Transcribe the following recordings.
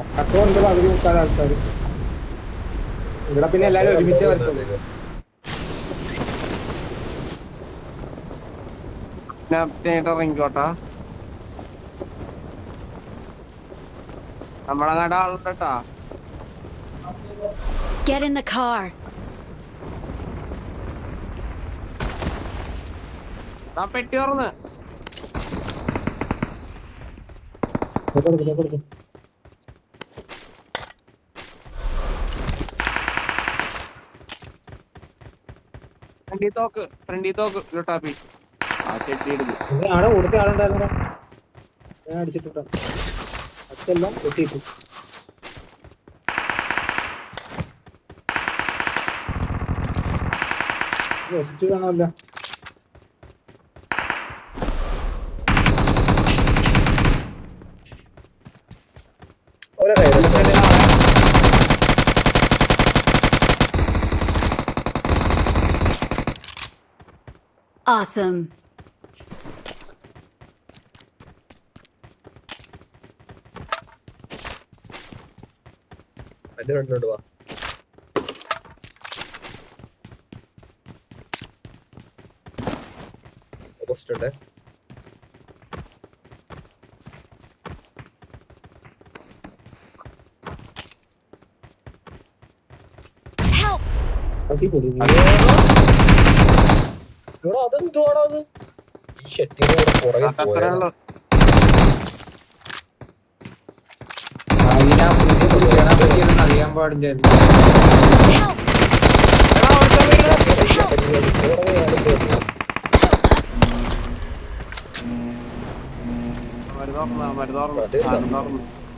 ഒക്കത്തുണ്ട് പകുതി മുക്കാൽ ആൾക്കാർ ഇവിടെ പിന്നെ എല്ലാരും ഒരുമിച്ച് വരത്തുള്ളൂ. ഇറങ്ങിക്കോട്ടാ നമ്മളങ്ങാട്ട് ആളുണ്ടാ. Get in the car. പെട്ടി തുറന്ന് ഫ്രണ്ടി തോക്ക് ലുട്ടാപ്പി ആ ചെട്ടി എടുക്കും. ആടെ കൊടുത്ത ആളുണ്ടായിരുന്നോ ഞാൻ അടിച്ചിട്ടാ അതെല്ലാം പൊട്ടിയിട്ടു. വെസ്റ്റ് കാണാമല്ല. Awesome. അതിന്റെ ഫ്രണ്ടിലോട്ട് വാ. ഓപ്പോസിറ്റ് ഉണ്ട്. Help. അതെന്തുവാടാ അത്? ഈ ഷെട്ടിയുടെ കൂടെ പുറകെ പോയാ അറിയാൻ പാടില്ലായിരുന്നു.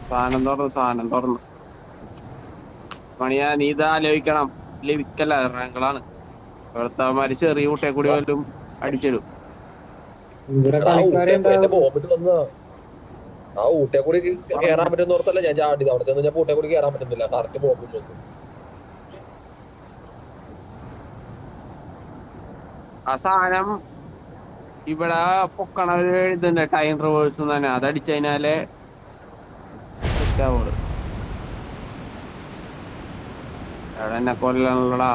സാധനം തുറന്നു പണിയാ. നീ ഇത് ആലോചിക്കണം. വിക്കല്ല ഇറങ്ങളാണ് ഇവിടുത്തെ ചെറിയ കുട്ടിയെ കൂടി വല്ലതും അടിച്ചിടും. ആ ഊട്ടയെ കൂടി കയറാൻ പറ്റുന്ന ഓർത്തല്ല ഞാൻ ചാടിയത്. അവിടെ ചെന്ന് ഞാൻ ഊട്ടയെ കൂടി കയറാൻ പറ്റുന്നില്ല. കറക്റ്റ് ബോംബ് നോക്കും. ആ സാധനം ഇവിടെ പൊക്കണ ഒരു ഇതുണ്ട് ടൈം റിവേഴ്സ് തന്നെ. അതടിച്ചു കഴിഞ്ഞാലേ സെറ്റാവുള്ളു. അവിടെ എന്നെ കൊല്ലാനുള്ളടാ.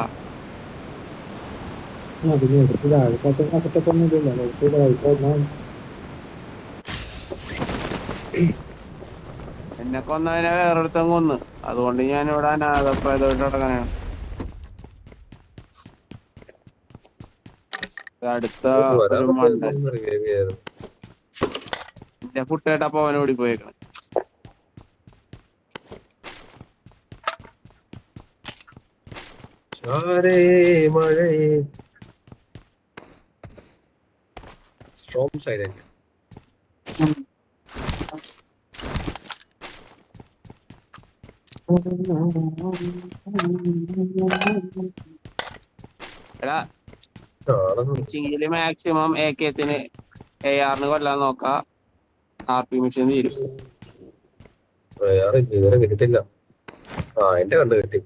എന്നെ കൊന്നതിനെ വേറൊരുത്തം കൊന്ന്. അതുകൊണ്ട് ഞാനിവിടെ അനാഥപ്പായതോട്ട് നടക്കാനാണ്. അടുത്ത ഒരു മണ്ടൻ എന്റെ കുട്ടിയായിട്ടപ്പോ അവൻ ഓടി പോയേക്കണം. സ്ട്രോങ് സൈഡ് എടാ മാക്സിമം AK-ത്തിന് AR-ന് കൊല്ലാൻ നോക്കാ. RP മിഷൻ തീരും. ഇതുവരെ കിട്ടില്ല. എന്റെ കണ്ട് കിട്ടി.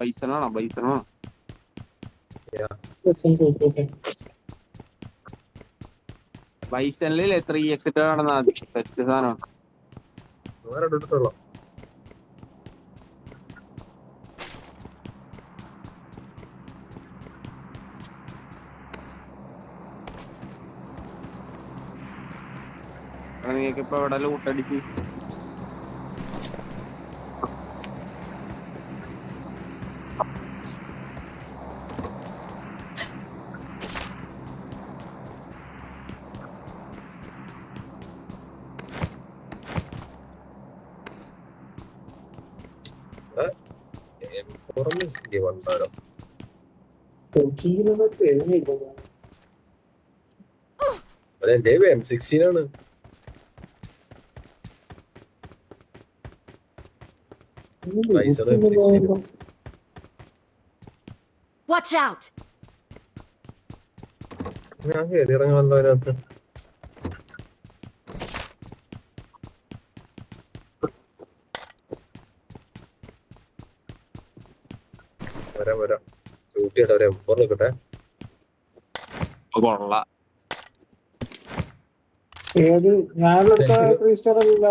ബൈസണാണോ? ബൈസണിലേ 3x നടന്നാ മതി. സെറ്റ് സാധനമാണ്. എടുത്തോളാം. നീക്കിപ്പോ ഇവിടെ ലൂട്ടടിച്ച് അതെന്റെ M16 ആണ്. Watch out. ഞാൻ കയറി ഇറങ്ങാമല്ലോ അതിനകത്ത്. വരാം. ഷൂട്ട് ചെയ്യട്ടെ. ഒരു M4 നിൽക്കട്ടെ. കൊള്ള ഏത് ഞാനെടുത്ത 3 സ്റ്റാർ അല്ല.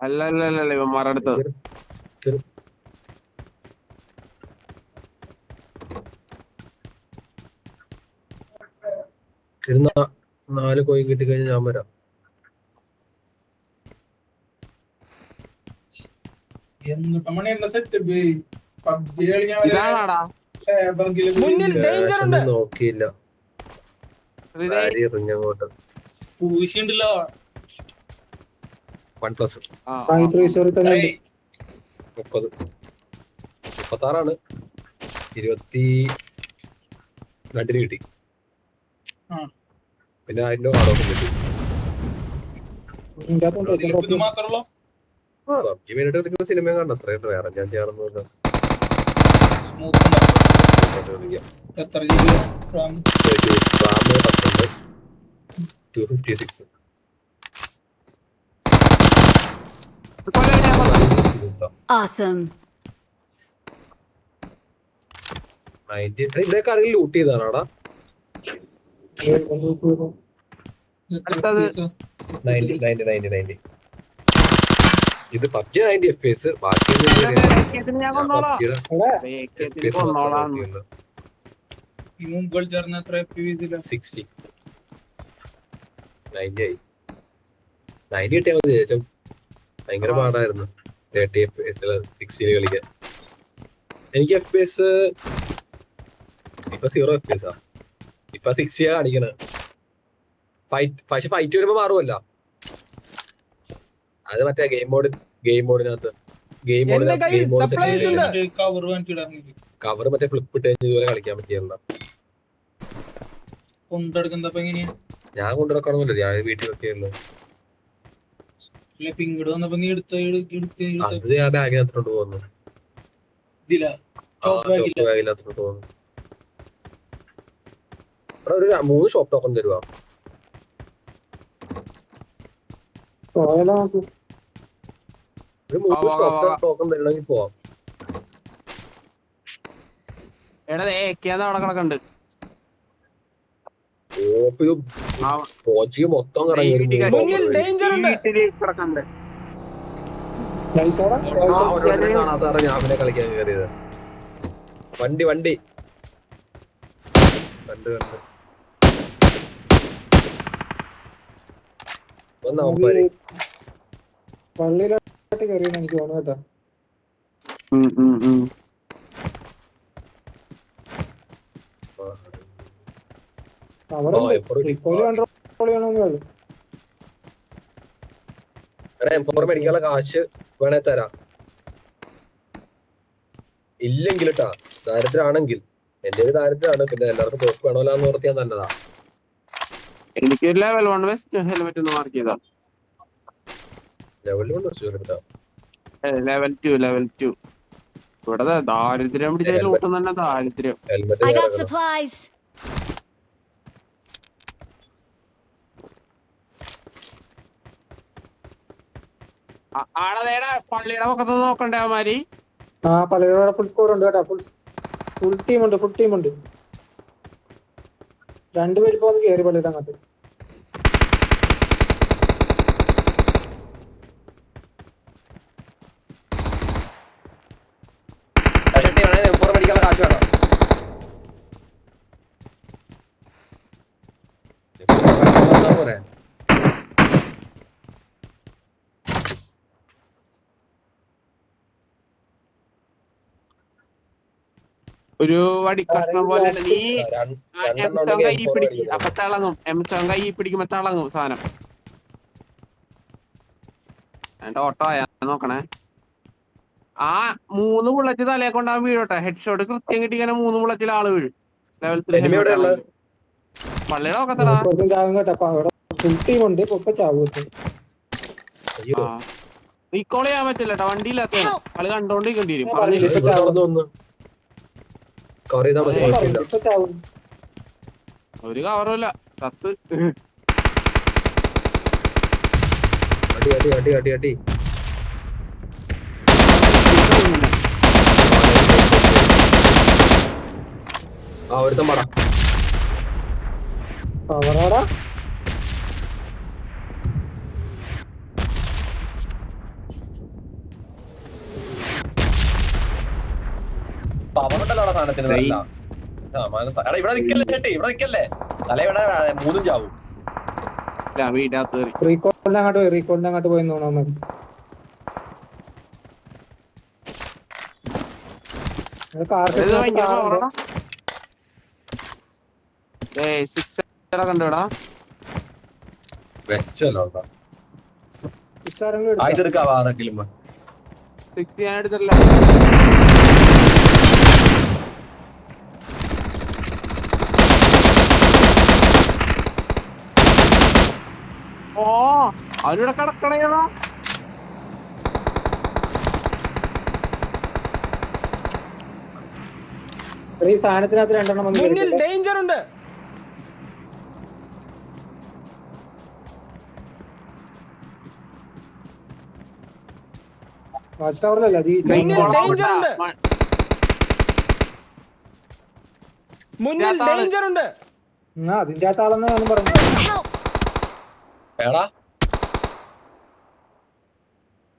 അല്ല അല്ല അല്ല അല്ല ഇവന്മാരുടെ അടുത്ത് ഇരുന്ന 4 കോയിൻ കിട്ടിക്കഴിഞ്ഞാൽ ഞാൻ വരാം. ഇതാണാടാ മുന്നിൽ ഡേഞ്ചർ ഉണ്ട്. നോക്കിയില്ല എറിഞ്ഞങ്ങോട്ട്. പൂശിണ്ടല്ലോ. 1+ ആ, 3 സ്റ്റാർ തന്നെ 30 36 22 കിട്ടി. പിന്നെ അതിന്റെ ആടൊക്കെ കിട്ടി. ഇതിനകത്തുണ്ട്. മാത്രമല്ലോ. പബ്ജി വേണ്ടിട്ട് കളിക്കുന്ന സിനിമ കണ്ട അത്രയുണ്ട്. വേറെ ഞാൻ ചെയ്യാറൊന്നുമില്ല. എത്ര GB RAM? 256. കൊല്ലം ഞാൻ കൊല്ലാം. Awesome. ഇവിടെയൊക്കെ ആരെങ്കിലും ലൂട്ട് ചെയ്താണാടാ. അടുത്തത് 90. ഇത് പബ്ജി 90 FPS. ബാക്കി ഞാൻ കൊന്നോളാം കൊന്നോളാം. ഈ മുകൾ ചേർന്ന് എത്ര FPS ലാ? 60 90 ആയി. 90 കിട്ടിയാൽ മതി. ഏറ്റവും ഭയങ്കര പാടായിരുന്നു 30 FPS 60 കളിക്കാൻ. എനിക്ക് FPS ഇപ്പൊ 0 FPS ആ. ഇപ്പൊ 60 ആ കാണിക്കണ. പക്ഷെ ഫൈറ്റ് വരുമ്പോ മാറുമല്ല. അത് മറ്റേ ഗെയിം മോഡിനകത്ത് കവർ വാങ്ങിച്ചിടാൻ കവർ മറ്റേ ഫ്ലിപ്പ് ഇട്ട് ഇതുപോലെ കളിക്കാൻ പറ്റിയല്ല. കൊണ്ടെടുക്കുന്നപ്പോ എങ്ങനെയാ? ഞാൻ കൊണ്ടുനടക്കണമെന്നില്ല. ഞാൻ വീട്ടിൽ വെക്കുകയുള്ളൂ. അല്ല പിങ്ങട് വന്നപ്പോ നീ എടുത്ത അത് ഞാൻ ബാഗിനകത്തോട്ട് പോകുന്നു. ഇതിലാ ഷോപ്പ് ബാഗിനകത്തോട്ട് പോകുന്നു. അവിടെ ഒരു 3 ഷോപ്പ് ടോക്കൺ തരുവാ. പോയാലോ നോക്ക്. ഒരു 3 ഷോപ്പ് ടോക്കൺ തരണമെങ്കിൽ പോവാം. എടാ ഏക്കാന്ന് അവിടെ കിടക്കണ്ട്. പോച്ചിക്ക് മൊത്തം കറങ്ങി മുന്നിൽ ഡേഞ്ചർ ഉണ്ട്. വീട്ടില് കിടക്കണ്ട്. നൈസാടാ. കാണാത്ത ഞാൻ പിന്നെ കളിക്കാൻ കയറിയത്. വണ്ടി കണ്ട് വന്നവന്മാര് പള്ളിയിലോട്ട് കയറിയെന്ന് എനിക്ക് തോന്നുന്നു കേട്ടോ. അവിടെ കൺട്രോൾ ചെയ്യണമെന്നേ ഉള്ളൂ. എടാ M4 മേടിക്കാനുള്ള കാശ് വേണേ തരാം. ഇല്ലെങ്കിൽ കേട്ടാ ദാരിദ്ര്യമാണെങ്കിൽ. എന്റെ ഒരു ദാരിദ്ര്യമാണ്. പിന്നെ എല്ലാവർക്കും തോക്ക് വേണമല്ലോ എന്ന് ഓർത്ത് ഞാൻ തന്നതാ. എനിക്ക് ലെവൽ 1 വെസ്റ്റ് ഹെൽമെറ്റ് ഒന്ന് മാർക്ക് ചെയ്താ. ലെവലിൽ കൊണ്ട് എടുത്താ ലെവൽ 2 ഇവിടെ ദാരിദ്ര്യം പിടിച്ച ലൂട്ടം തന്നെ ദാരിദ്ര്യം. I got supplies. ആടേടാ പള്ളിയുടെ പക്കത്ത് നോക്കണ്ടേ അവന്മാര്. ആ പള്ളിയുടെ ഫുൾ സ്കോർ ഉണ്ട് കേട്ടോ. ഫുൾ ടീമുണ്ട്. 2 പേര് പോകുന്ന കയറി പള്ളിയുടെ അങ്ങോട്ട്. മേടിക്കാനുള്ള കാശ് വേണം. പോരെ ഒരു വടി കഷ്ണം പോലെ നീ M7 കൈ പിടിക്കും അപ്പൊ തിളങ്ങും. M7 കൈ പിടിക്കുമ്പോ തിളങ്ങും സാധനം. എന്റെ ഓട്ടോ ആയാ നോക്കണേ. ആ 3 ബുള്ളറ്റ് തലയെ കൊണ്ടാൻ വീഴോട്ടെ. ഹെഡ് ഷോട്ട് കൃത്യം കിട്ടിങ്ങനെ 3 ബുള്ളറ്റിൽ ആള് വീഴും. ലെവൽ 3 പള്ളിയുടെ നോക്കത്തടാ. ഫുൾ ടീമുണ്ട്. ചാവും. റീകോൾ ചെയ്യാൻ പറ്റില്ല കേട്ടോ. വണ്ടിയില്ലാത്ത കളി കണ്ടോണ്ടിരിക്കേണ്ടി വരും. ഒരു കവറുമില്ല. സത്ത് അടി ഒരുത്തം പാടാ. സാധനത്തിന് നല്ല എടാ ഇവിടെ നിക്കല്ലേ ചേട്ടി, ഇവിടെ നിക്കല്ലേ തല ഇവിടെ 3 ചാവും. വീടിനകത്ത് കയറി. റീകോളിന്റെ അങ്ങോട്ട് പോയി തോന്നാൻ മതി. കണ്ടോടാ വെസ്റ്റ് അല്ലോ ആയിട്ടെടുക്കാവാ ആരെങ്കിലും 60 ഞാൻ എടുത്തില്ല. ഓ അവരിവിടെ കിടക്കണേതാ. ഈ സാധനത്തിനകത്ത് 2 എണ്ണം വന്ന് ഡേഞ്ചർ ഉണ്ട്. വാച്ച് ടവറിലല്ല മുന്നിൽ ഡേഞ്ചർ ഉണ്ട്. അതിന്റെ അകത്ത് ആളെന്ന് ഞാൻ പറഞ്ഞു.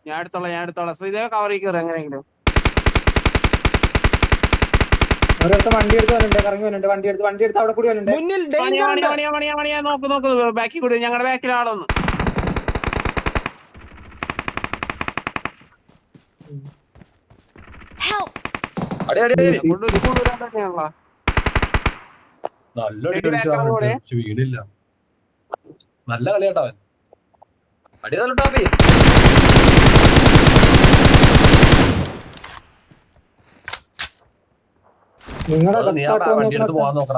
ഞാൻ എടുത്തോളാം. ശ്രീദേവ കവറി കയറി എങ്ങനെയെങ്കിലും. ഒരിടത്ത് വണ്ടി എടുത്ത് വന്നിട്ടുണ്ട്, കറങ്ങി വന്നിട്ടുണ്ട്. വണ്ടി എടുത്ത് അവിടെ കൂടി വന്നിട്ടുണ്ട്. മുന്നിൽ ഡേഞ്ചർ ഉണ്ട്. മണിയാ നോക്ക് ബാക്കി കൂടി ഞങ്ങളുടെ ബാക്കിൽ ആളൊന്ന്. Help! വീടില്ല. നല്ല കളിയാട്ടവൻ. അടി തല്ലുട്ടാപ്പി. നീ ആ വണ്ടി എടുത്ത് പോവാൻ നോക്കണ.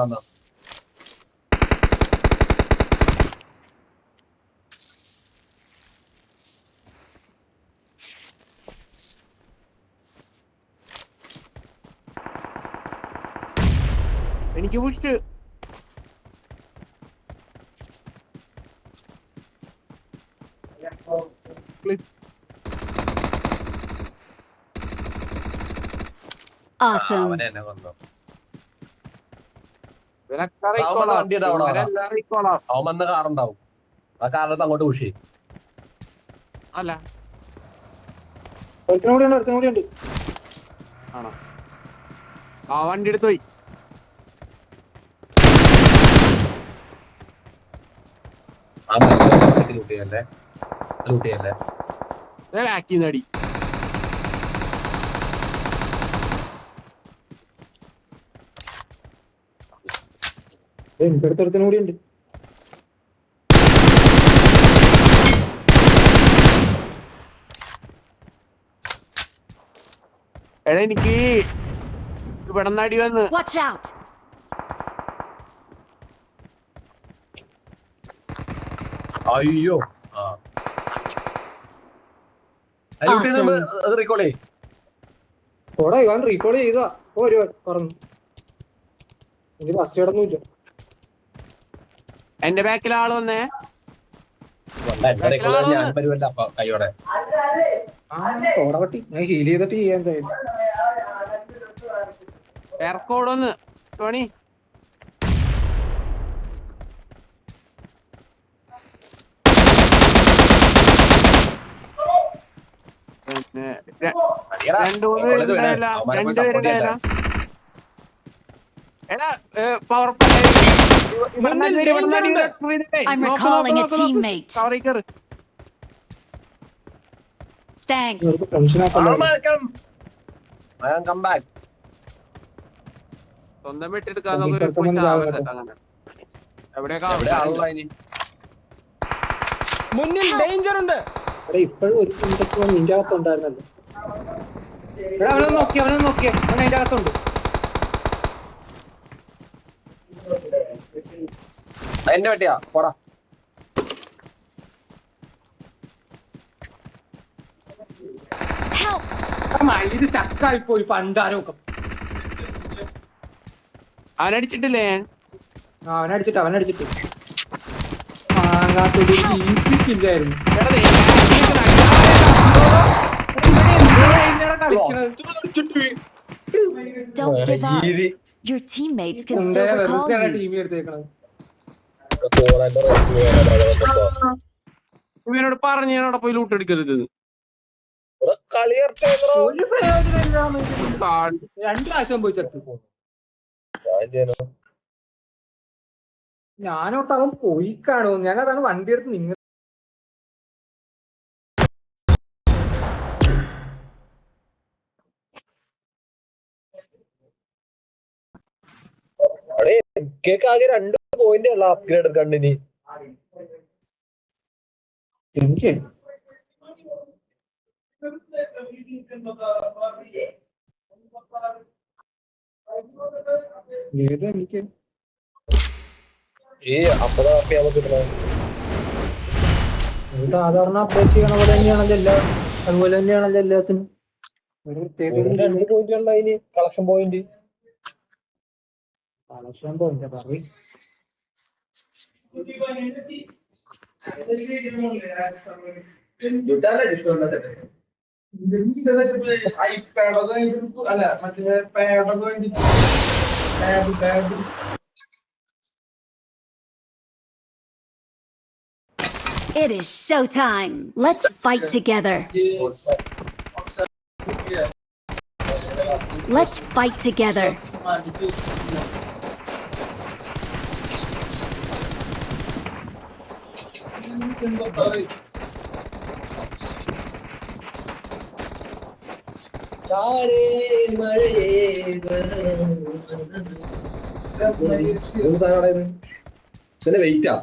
എനിക്ക് വിളിച്ച് Awesome. അവൻ വന്ന കാറുണ്ടാവും, ആ കാറിനകത്ത് അങ്ങോട്ട് പുഷ് ചെയ്യും. അല്ല കൂടി ഉണ്ട്. ആണോ? ആ വണ്ടി എടുത്ത് പോയി. ബാക്കിന്നടി എനിക്കടുത്തൊരുത്തനും കൂടി ഉണ്ട്. എടാ എനിക്ക് ഇവിടെ നടി വന്ന്. Watch out! അയ്യോ റീകോളേ ഓടാ ഇവൻ റീകോൾ ചെയ്താ ഒരു പറഞ്ഞു. എനിക്ക് ഫസ്റ്റ് ഇടൊന്നുമില്ല. എന്റെ ബാക്കിൽ ആള് വന്നേ. ഞാൻ വരുമല്ല കൈയോടെ ഓടപട്ടി ഞാൻ ഹീൽ ചെയ്തിട്ട് ചെയ്യാൻ കഴിയും. എയർകോഡൊന്ന് Tony. I'm recalling a teammate. Thanks. സ്വന്തം വിട്ടെടുക്കാൻ മുന്നിൽ ഡേഞ്ചർ ഉണ്ട്. ഇപ്പോഴും ഒരു നിന്റെ അകത്തുണ്ടായിരുന്നല്ലോ. അവനൊന്ന് നോക്കിയേ അവൻ അതിന്റെ അകത്തുണ്ട്. എന്റെ പറ്റിയാ പോടാ. ഇത് ചക്കായി പോയി പണ്ടാരൊക്കെ. അവനടിച്ചിട്ടില്ലേ? അവനടിച്ചിട്ട് മാങ്ങാത്തൊരു ഈസിക്കില്ലായിരുന്നു. Don't give up. Your teammates can still recall you. ഇവനോട് പറഞ്ഞു ഞാനവിടെ പോയി ലൂട്ട് എടുക്കരുത്. ഒരു പ്രയോജനം 2 പ്രാവശ്യം പോയി ചത്തു. ഞാൻ ചെയ്യണോ ഞാനോട്ട് അവൻ പോയി കാണും. ഞാൻ അതാണ് വണ്ടി എടുത്ത് നിങ്ങൾ അവിടെ MK ആകെ 2 പോയിന്റ് ഉള്ള അപ്ഗ്രേഡ് കണ്ടിനി. എനിക്ക് ഏത് എനിക്ക് ഈ 50 RP നമുക്ക് കിട്ടണം. സാധാരണ അപ്ഡേറ്റ് ചെയ്യണ പോലെ തന്നെയാണല്ലോ എല്ലാ, അതുപോലെ തന്നെയാണല്ലോ എല്ലാത്തിനും. ഒരു പ്രത്യേക 2 പോയിന്റ് ഉള്ള അതിന് കളക്ഷൻ പോയിന്റ്. കളക്ഷൻ പോയിന്റ് പറയും. അല്ല മറ്റേ പാഡൊക്കെ വേണ്ടി pad It is showtime. Let's fight together. Let's fight together. വെയിറ്റാ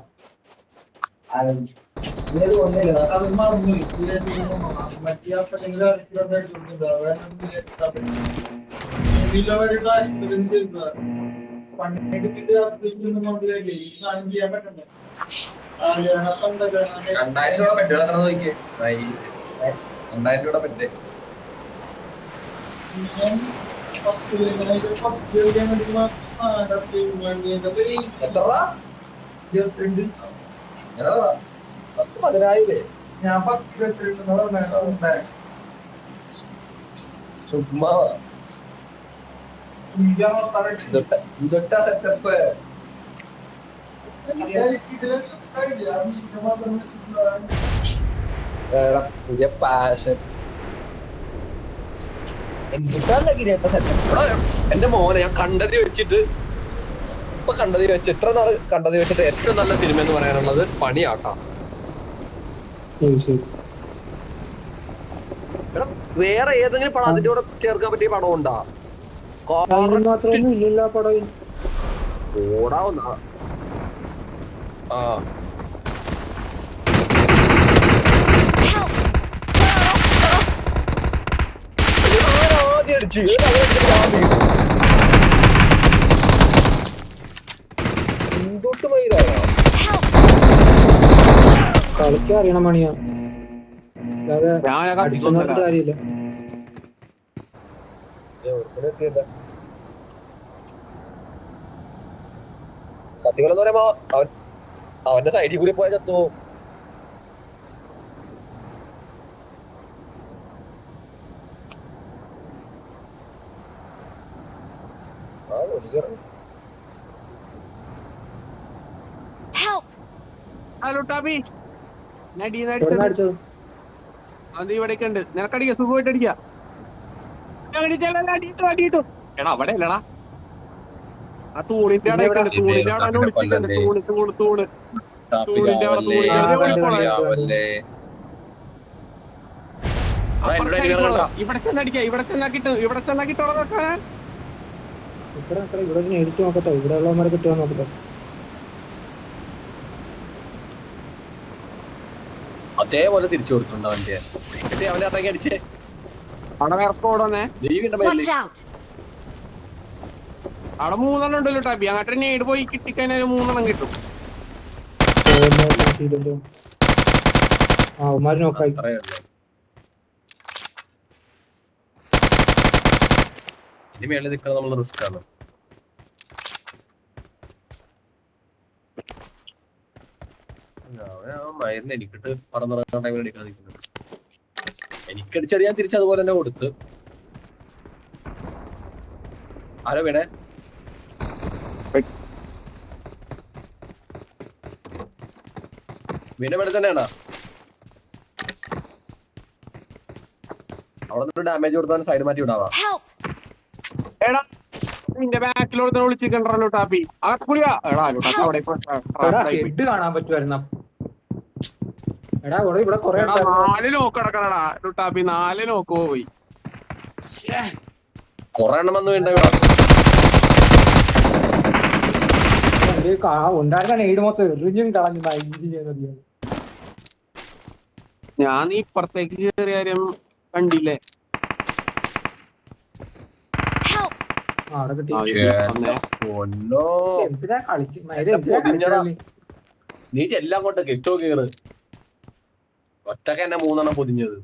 ഞാൻ 10-22 ചുമ്മാ സെറ്റപ്പ്. പുതിയ പാഷൻ എന്റെ മോനെ ഞാൻ കണ്ടതി വെച്ചിട്ട് ഇപ്പൊ കണ്ടതി വെച്ച് ഇത്ര നാള് കണ്ടതി വെച്ചിട്ട് ഏറ്റവും നല്ല സിനിമ എന്ന് പറയാനുള്ളത് പണിയാട്ടാ. വേറെ ഏതെങ്കിലും പടം അതിന്റെ കൂടെ ചേർക്കാൻ പറ്റിയ പടം ഉണ്ടാ? മാത്രമൊന്നും ഇല്ലല്ലോ ആ പടം. ഓടാവുന്ന ആ ആദ്യം അടിച്ചു എന്തൊട്ട് മയിലായോ കളിക്കാൻ അറിയണം മണിയാ, അല്ലാതെ ഞാനൊക്കെ അടിച്ചൊന്നും കാര്യമില്ല. കത്തികളെന്ന് പറയുമ്പോ അവന്റെ സൈഡിൽ കൂടി പോയാൽ ചത്തു. Help! ഹലോ ടാബി, എവിടുന്നാ അടിച്ചത്? അത് ഇവിടേക്ക് ഉണ്ട്. നിനക്കടിക്ക, സുഖമായിട്ട് അടിക്കാം. അടിയിട്ടു. എടാ അവിടെ അല്ലടാ, ആ തൂണിന്റെ അവിടെ തൂണിന്റെ അവിടെ ഒളിച്ചിട്ടുണ്ട്. തൂണിന്റെ ഇവിടെ ചെന്നടിക്കാം. ഇവിടെ ചെന്നാ കിട്ടോളാം നോക്കാൻ. ഇവിടെ നേരിട്ട് നോക്കട്ടെ, ഇവിടെ ഉള്ളവന്മാരെ കിട്ടുക നോക്കട്ടെ. അതേപോലെ തിരിച്ചു കൊടുത്തിട്ടുണ്ട് അവന്റെ. അവനെ അത്രയ്ക്ക് അടിച്ചേ. അവിടെ വേറെ സ്കോഡ് വന്നേ. Watch out! അവിടെ 3 ഉണ്ടല്ലോ ടാബി. അങ്ങോട്ട് നേട് പോയി കിട്ടിക്കഴിഞ്ഞാൽ 3 കിട്ടും. ആ ഉമാര് നോക്കായി. ഇനി മേളിൽ നിൽക്കണം, നമ്മൾ റിസ്ക് ആണ്. മരുന്ന് എനിക്കിട്ട് പറന്നിറങ്ങാൻ ടൈമിൽ അടിക്കാൻ നിൽക്കുന്നത്. എനിക്കടിച്ചടി ഞാൻ തിരിച്ചതുപോലെ തന്നെ കൊടുത്ത്. ആരോ വീണേ? വീണ ഇവിടെ തന്നെയാണോ? അവിടെ നിന്ന് ഡാമേജ് കൊടുത്താൽ സൈഡ് മാറ്റി വിടാവാ. എടാ നിന്റെ ബാക്കിലോട് വിളിച്ചിട്ടുണ്ടോ ലുട്ടാപ്പി? കുളിയാ എടാ ലുട്ടാപ്പി അവിടെ ഹെഡ് കാണാൻ പറ്റുമായിരുന്നു. എടാ ഇവിടെ കൊറേ 4 നോക്ക് കിടക്കണടാ ലുട്ടാപ്പി, 4 നോക്ക് പോയി. കൊറേ എണ്ണം വന്നു വേണ്ട ഉണ്ടായിരുന്ന എയ്ഡ് മൊത്തം എറിഞ്ഞും കളഞ്ഞു ചെയ്യുന്നത്. ഞാൻ നീ ഇപ്പുറത്തേക്ക് കയറിയ കാര്യം കണ്ടില്ലേ? Help! അവിടെ കിട്ടി. എന്തിനാ കളിക്കും? നീ എല്ലാം കൊണ്ട് കിട്ടോ കേറ്. ഒറ്റക്ക് എന്നെ 3 എണ്ണം പൊതിഞ്ഞത്.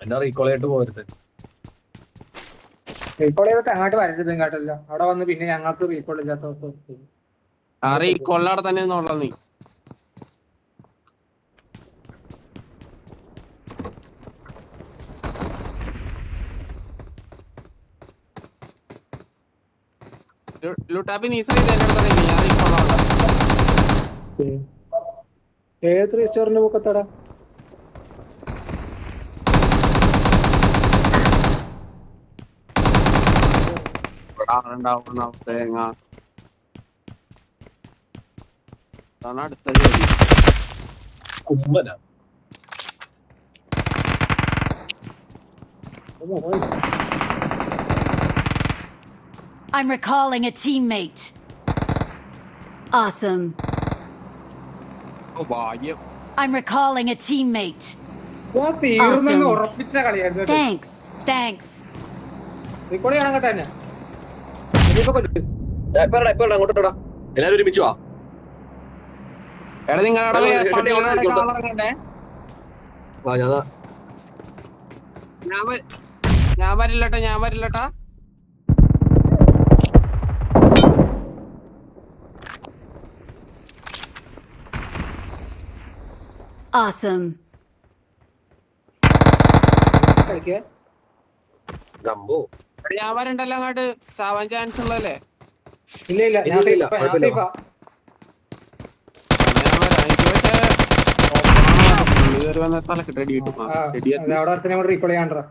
എന്നെ റീകോളായിട്ട് പോകരുത്. റീകോൾ ചെയ്തിട്ട് അങ്ങോട്ട് വരരുത്, ഇങ്ങോട്ടല്ല. അവിടെ വന്ന് പിന്നെ ഞങ്ങൾക്ക് റീകോൾ ഇല്ലാത്ത അവസ്ഥ. ഈ കൊള്ളാടെ തന്നെ നോടാ നീ. ലുട്ടാപ്പി നീ ഞാൻ ഈ കൊള്ളാടെ ഏത് റെസ്റ്റോറന്റ് പോക്കത്തടാ? തേങ്ങ അടുത്ത കുമ്പന I'm recalling a teammate. Awesome. ഭാഗ്യം. I'm recalling a teammate. തീർന്നു ഉറപ്പിച്ച കളിയായിരുന്നു. Thanks. റീകോൾ ചെയ്യണം കേട്ടോ തന്നെ. ഇപ്പൊ അങ്ങോട്ടാ എല്ലാരും ഒരുമിച്ച് വാ. എടാ ഞാൻ വരില്ലട്ടാ. Awesome. ഞാൻ വരണ്ടല്ലോ അങ്ങോട്ട്, ചാവാൻ ചാൻസ് ഉള്ളതല്ലേ? ഇല്ല ഞാൻ അവിടെ റീകോൾ ചെയ്യാണ്ടോ.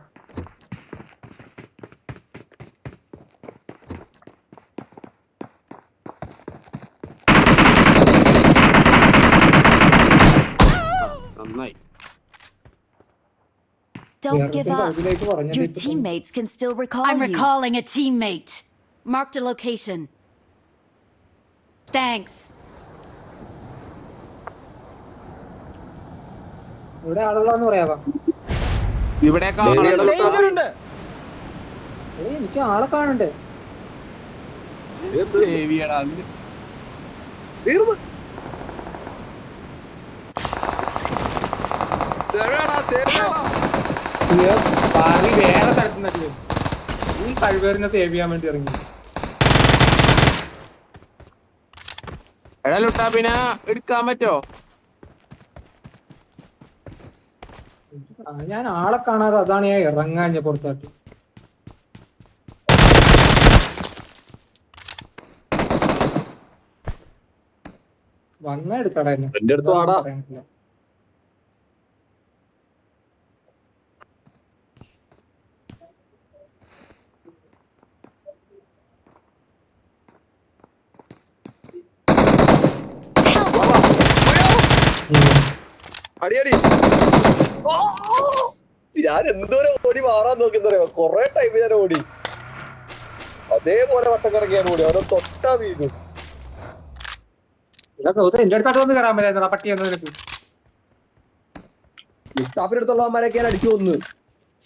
നന്നായി. Don't give up. Your teammates can still recall you. I'm recalling a teammate. Marked a location. Thanks. ഇവിടെ ആളുള്ളതെന്ന് പറയാവാ. ഇവിടെ എനിക്ക് ആളെ കാണണ്ടേ? വേറെ സ്ഥലത്തുനിന്നല്ലേ ഈ കഴിവേറിനെ സേവ് ചെയ്യാൻ വേണ്ടി ഇറങ്ങി. എടാ ലുട്ടാപ്പിനെ എടുക്കാൻ പറ്റോ? ഞാൻ ആളെ കാണാതെ അതാണ് ഞാൻ ഇറങ്ങാൻ പുറത്താട്ട്. വന്ന എടുക്കടാ എന്നെ. എന്റെ അടുത്ത് വാടാ. അടിയടി. ഞാൻ എന്തോരം ഓടി മാറാൻ നോക്കിന്നറിയോ? കൊറേ ടൈം ഞാൻ ഓടി, അതേപോലെ വട്ടക്കിറങ്ങിയാൻ ഓടി. അവരെ തൊട്ടാ വീഴും. എന്റെ അടുത്തോട്ട് വന്ന് കയറാൻ പറ്റില്ല പട്ടി എന്ന് നിനക്ക്. ലിഫ്റ്റാപ്പിന്റെ അടുത്തുള്ളവന്മാരൊക്കെ ഞാൻ അടിച്ചു കൊന്നു.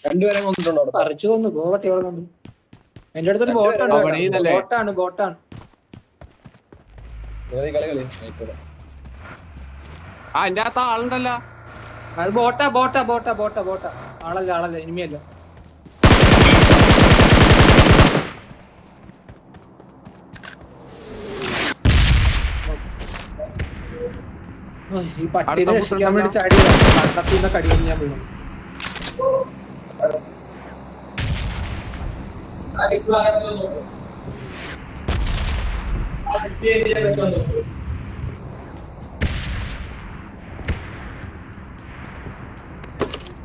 2 പേരെ കൊന്നിട്ടുണ്ടോ? പറിച്ചു കൊന്നു. പട്ടി എവിടെ കൊന്നു? എന്റെ അടുത്തൊരു ബോട്ടാണ്. എന്റെ അകത്ത് ആളുണ്ടല്ലോ. അത് ബോട്ടാ. ആളല്ല ഇനിമയല്ല. ഈ പട്ടിനെ രക്ഷിക്കാൻ വേണ്ടി ചാടി പട്ടത്തിന്ന് കടിയൊന്നും ഞാൻ വീണു.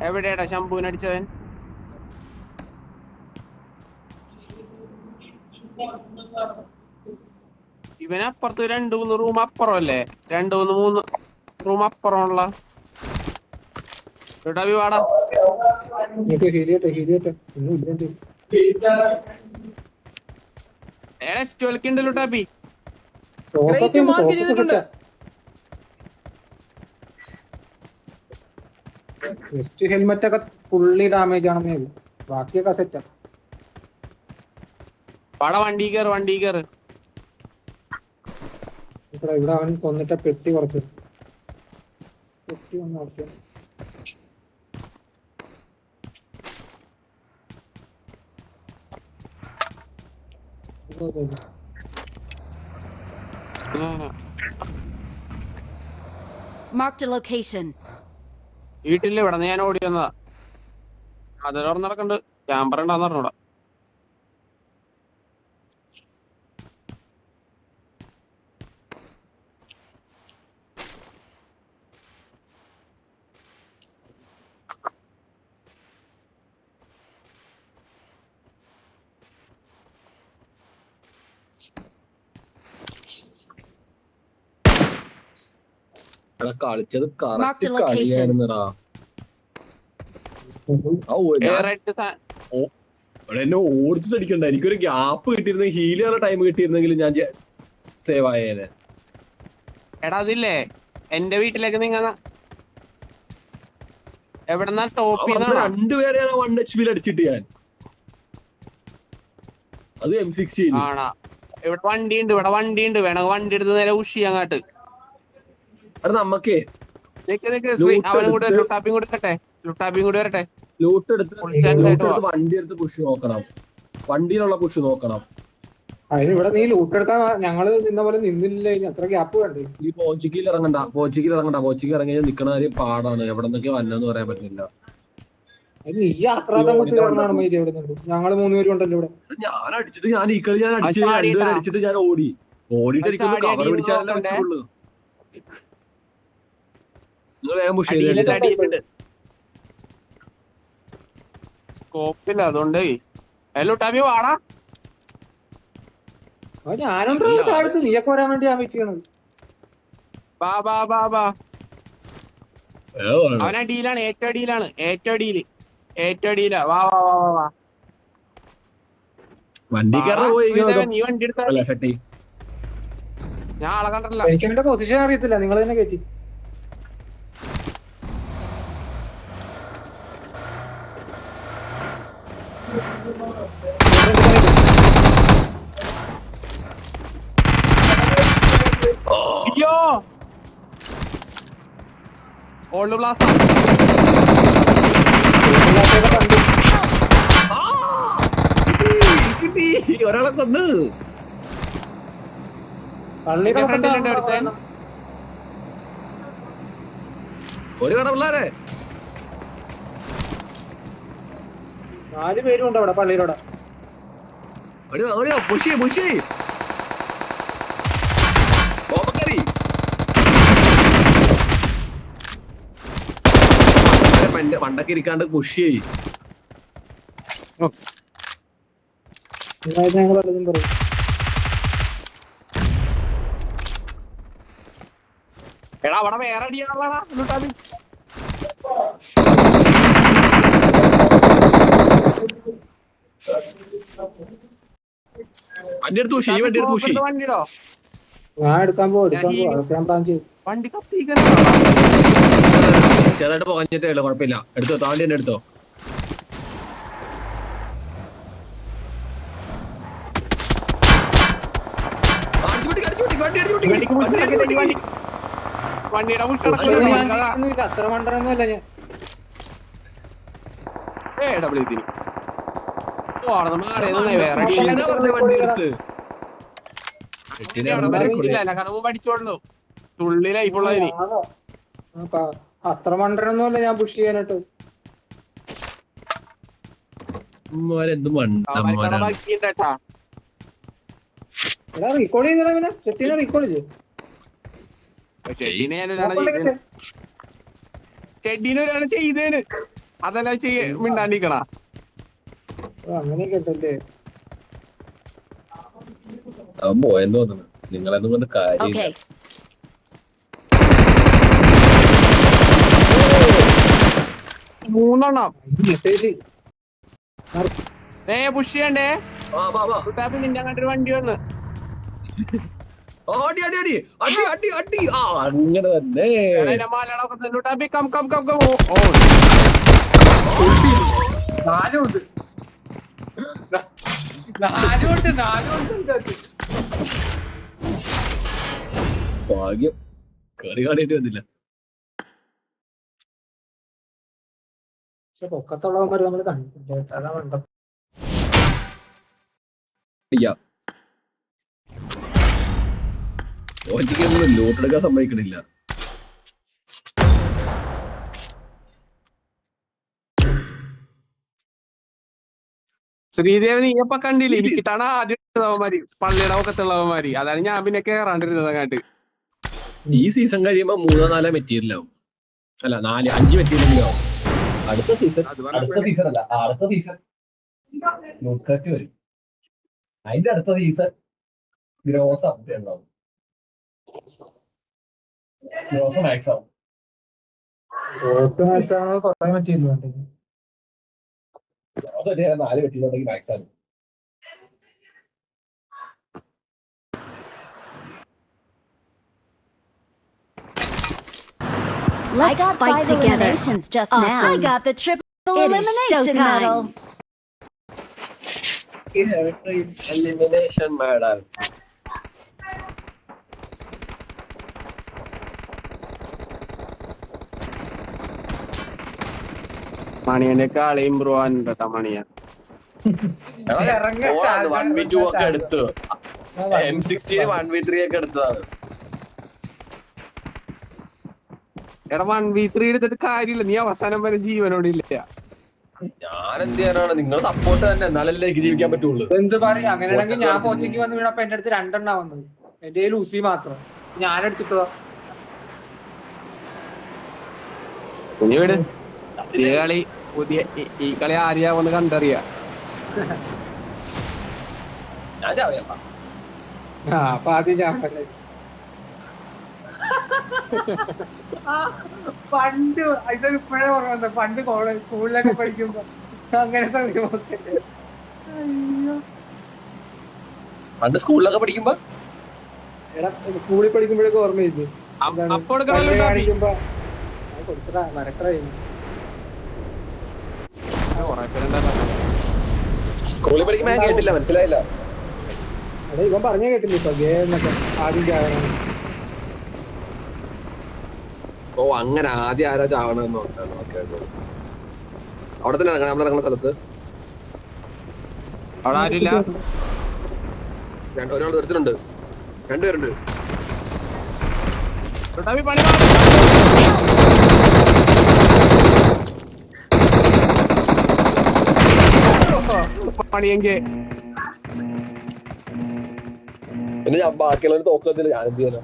എവിടെയാടാ ശംഭുവിനടിച്ചവൻ? ഇവനപ്പുറത്ത് 2-3 റൂം അപ്പുറം അല്ലേ? 2-3 റൂം അപ്പുറമുള്ള വാടാ. ലുട്ടാപ്പി മാർക്ക് ചെയ്തിട്ടുണ്ട്. ഹെൽമെറ്റ് ഒക്കെ ഫുള്ളി ഡാമേജ് ആണെന്നേ ഉള്ളൂ, ബാക്കിയൊക്കെ സെറ്റാ. വാടാ, വണ്ടി കയറ്. ഇവിടെ അവൻ കൊന്നിട്ട പെട്ടി കുറച്ച് പെട്ടി ഒന്ന് അടച്ചു. Marked a location. വീട്ടില് ഇവിടെ ഞാൻ ഓടി വന്നതാ. അതിലോർന്ന് നടക്കണ്ട്. ക്യാമറ ഉണ്ടാന്ന് പറഞ്ഞൂടാ. കളിച്ചത് Marked a location. എന്നെ ഓടിച്ചടിക്കണ്ട. എനിക്കൊരു ഗ്യാപ്പ് കിട്ടിയിരുന്ന ഹീൽ ചെയ്യാനുള്ള ടൈം കിട്ടിയിരുന്നെങ്കിൽ ഞാൻ സേവ് ആയേനെ. എടാ അതില്ലേ എന്റെ വീട്ടിലേക്ക് നിങ്ങൾ എവിടെന്നാ ടോപ്പ് 2 പേരെയാണ് 1 HP അടിച്ചിട്ട് ഞാൻ. അത് M16 ആണാ. ഇവിടെ വണ്ടിയുണ്ട് വേണമെങ്കിൽ വണ്ടി എടുത്ത് നേരെ ഉഷി അങ്ങാട്ട്. അത് നമ്മക്കേ അവനും കൂടെ ലുട്ടാപ്പിയും കൂടി വരട്ടെ. ലൂട്ട് എടുത്ത് വണ്ടി എടുത്ത് പുഷ് നോക്കണം, വണ്ടിയിലുള്ള പുഷ് നോക്കണം. അതിന് ഇവിടെ നീ ലൂട്ട് എടുക്കാൻ ഞങ്ങള് നിന്ന പോലെ നിന്നില്ല, അത്ര ഗ്യാപ്പ് വേണ്ടേ. ഈ പോച്ചിക്കിൽ ഇറങ്ങണ്ട. പോച്ചിക്ക് ഇറങ്ങി നിക്കണ കാര്യം പാടാണ്. എവിടെ നിന്നൊക്കെ വന്നെന്ന് പറയാൻ പറ്റില്ല. നീ ആക്രാന്തം ഞങ്ങള് 3 പേരും ഉണ്ടല്ലോ ഇവിടെ. ഞാൻ അടിച്ചിട്ട് ഈ കളി ഞാൻ അടിച്ചിട്ട് ഞാൻ ഓടിയിട്ട് കവർ പിടിച്ചാലേ പറ്റുള്ളൂ. സ്കോപ്പില്ല, അതുകൊണ്ട് ലുട്ടാപ്പി വാടാ. ഞാനുണ്ടോ താഴത്ത്, നീയൊക്കെ വരാൻ വേണ്ടി ഞാൻ വെയിറ്റ് ചെയ്യണത്. ബാ അവൻ അടിയിലാണ്, ഏറ്റവും അടിയിലാ. വാ വണ്ടിക്കാരനെ നീ വണ്ടി എടുത്താ ഞാൻ ആളെ കണ്ടല്ല. എനിക്ക് എന്റെ പൊസിഷൻ അറിയത്തില്ല, നിങ്ങൾ തന്നെ കയറ്റി. അയ്യോ ഓൾഡ് ബ്ലാസ്റ്റ് ഒരാളെ കൊന്ന് ഒരു കട പിള്ളേരെ 4 പേരും ഉണ്ട് അവിടെ പള്ളിയിലൂടെ. മണ്ടൊക്കെ ഇരിക്കാണ്ട് പുഷ് ചെയ്യും. ഞങ്ങൾ പലതും പറയും. എടാ അവിടെ വേറെ അടിയാണല്ലോടാ ലുട്ടാപ്പി. വണ്ടിയിടോ ഞാൻ എടുക്കാൻ പോകും വണ്ടി ചെറുതായിട്ട് പോകാഞ്ഞിട്ടേ ഉള്ളു, കുഴപ്പമില്ല. എടുത്തോ, താണ്ടി തന്നെ എടുത്തോ. വണ്ടിയുടെ അത്ര മണ്ടറൊന്നുമല്ല ഞാൻ. പഠിച്ചോളൂ തുള്ളി ലൈഫുള്ളതിന്. അത്ര മണ്ടറൊന്നുമല്ല ഞാൻ പുഷ് ചെയ്യാനായിട്ട്. റീകോൾ ചെയ്തിടാ, ചെട്ടീനെ റീകോൾ ചെയ്തു. ചെടീനൊരാണ് ചെയ്തേന്, അതല്ല മിണ്ടാണ്ടിക്കണ. അങ്ങനെയൊക്കെ ഉണ്ടല്ലേ. അവൻ പോയെന്ന് തോന്നുന്നു. നിങ്ങളെന്നും കൊണ്ട് കാര്യം Okay. മൂന്നെണ്ണം മെസ്സേജ് പുഷ് ചെയ്യണ്ടേ. ലുട്ടാപ്പി നിന്റെ അങ്ങോട്ടൊരു വണ്ടി വന്ന്. അടി അടി അടി അടി അടി അടി ആ അങ്ങനെ തന്നെ. Luttappi come come come come. ഓ നാലുണ്ട് നാലുണ്ട് നാലുണ്ട്. ഭാഗ്യം കളി കാണേണ്ടി വന്നില്ല. പക്ഷെ പൊക്കത്തുള്ളവന്മാര് നമ്മള് കണ്ടിട്ടുണ്ട്. അതാ വേണ്ട. ഒറ്റയ്ക്കൊന്നും ലോട്ടെടുക്കാൻ സമ്മതിക്കണില്ല. ശ്രീദേവി നീയപ്പ കണ്ടില്ലേ? എനിക്കിട്ടാണ് ആദ്യം ഉള്ളവന്മാര്, പള്ളിയുടെ ഒക്കത്തുള്ളവന്മാര്. അതാണ് ഞാൻ പിന്നെ കേറാണ്ടിരുന്നത് അങ്ങാട്ട്. ഈ സീസൺ കഴിയുമ്പോ 3-4 മെറ്റീരിയൽ ആവും. അല്ല 4-5 മെറ്റീരിയൽ ആവും. അടുത്ത സീസൺ അല്ല അടുത്ത സീസൺ വരും. അതിന്റെ അടുത്ത സീസൺ ഗ്രോസ് അപ്ഡേറ്റ് ഉണ്ടാവും. ഗ്രോസ് മാക്സ് ആവും. ഓട്ട് മാച്ചാണ് കൊറേ പറ്റിയില്ല. ഗ്രോസ് 4 മെറ്റീരിയൽ ഉണ്ടെങ്കിൽ മാക്സ് ആണ്. Let's fight together. Just now. I got the triple elimination medal. Elimination medal. മണിയന്റെ കളി ഇമ്പ്രൂവ് ആവാനുണ്ടോ മണിയ? 1v2 ഒക്കെ എടുത്തു. M16 1v3 ഒക്കെ എടുത്തതാണ്. എടാ 1v3 എടുത്തിട്ട് കാര്യമില്ല. നീ അവസാനം വരെ ജീവനോടില്ല. ഞാൻ എന്ത് ചെയ്യാനാണ്? നിങ്ങൾ സപ്പോർട്ട് തന്നെ, എന്നാലല്ലേ എനിക്ക് ജീവിക്കാൻ പറ്റുള്ളൂ. എന്ത് പറയും? അങ്ങനെയാണെങ്കിൽ ഞാൻ കോച്ചിക്ക് വന്ന് വീണപ്പോ എന്റെ അടുത്ത് 2 വന്നത്. എന്റെ ലൂസി മാത്രം ഞാൻ എടുത്തിട്ടോ. കുഞ്ഞു വീട് ഈ കളി പുതിയ ഈ കളി ആരെയാവെന്ന് കണ്ടറിയാ. ഞാൻ ചാവിയപ്പാ. അപ്പൊ ആദ്യം ഞാൻ പറഞ്ഞു. പണ്ട് ഇതൊക്കെ ഇപ്പോഴേ ഓർമ്മ. പണ്ട് കോളേജ് സ്കൂളിലൊക്കെ പഠിക്കുമ്പോ അങ്ങനത്തെ പണ്ട് സ്കൂളിലൊക്കെ പഠിക്കുമ്പോ എടാ സ്കൂളിൽ പഠിക്കുമ്പോഴൊക്കെ ഓർമ്മയില്ലേ? അപ്പൊ എടുക്കണല്ലോ ലുട്ടാപ്പി. കാണിക്കുമ്പോ കൊടുത്തടാ മരക്കറ കുറെ പേരുണ്ടല്ലോ. സ്കൂളിൽ പഠിക്കുമ്പോ ഞാൻ കേട്ടില്ല, മനസ്സിലായില്ല. അതെ ഇവൻ പറഞ്ഞ കേട്ടില്ല ഇപ്പൊ ഗേ എന്നൊക്കെ ആദ്യം ചാവണം. ഓ അങ്ങനെ ആദ്യം ആരാ ചാവണമെന്ന് നോക്കാണ്. ഓക്കെ അവിടെ തന്നെ ഇറങ്ങണം, നമ്മൾ ഇറങ്ങുന്ന സ്ഥലത്ത് അവിടെ ആരുമില്ല. ഒരാൾ ഒരുത്തരുണ്ട്, 2 പേരുണ്ട്. ലുട്ടാപ്പി പണി പണിയെങ്കിൽ പിന്നെ ഞാൻ ബാക്കിയുള്ളവർ തോക്കത്തില്ല, ഞാൻ എന്ത് ചെയ്യാനാ?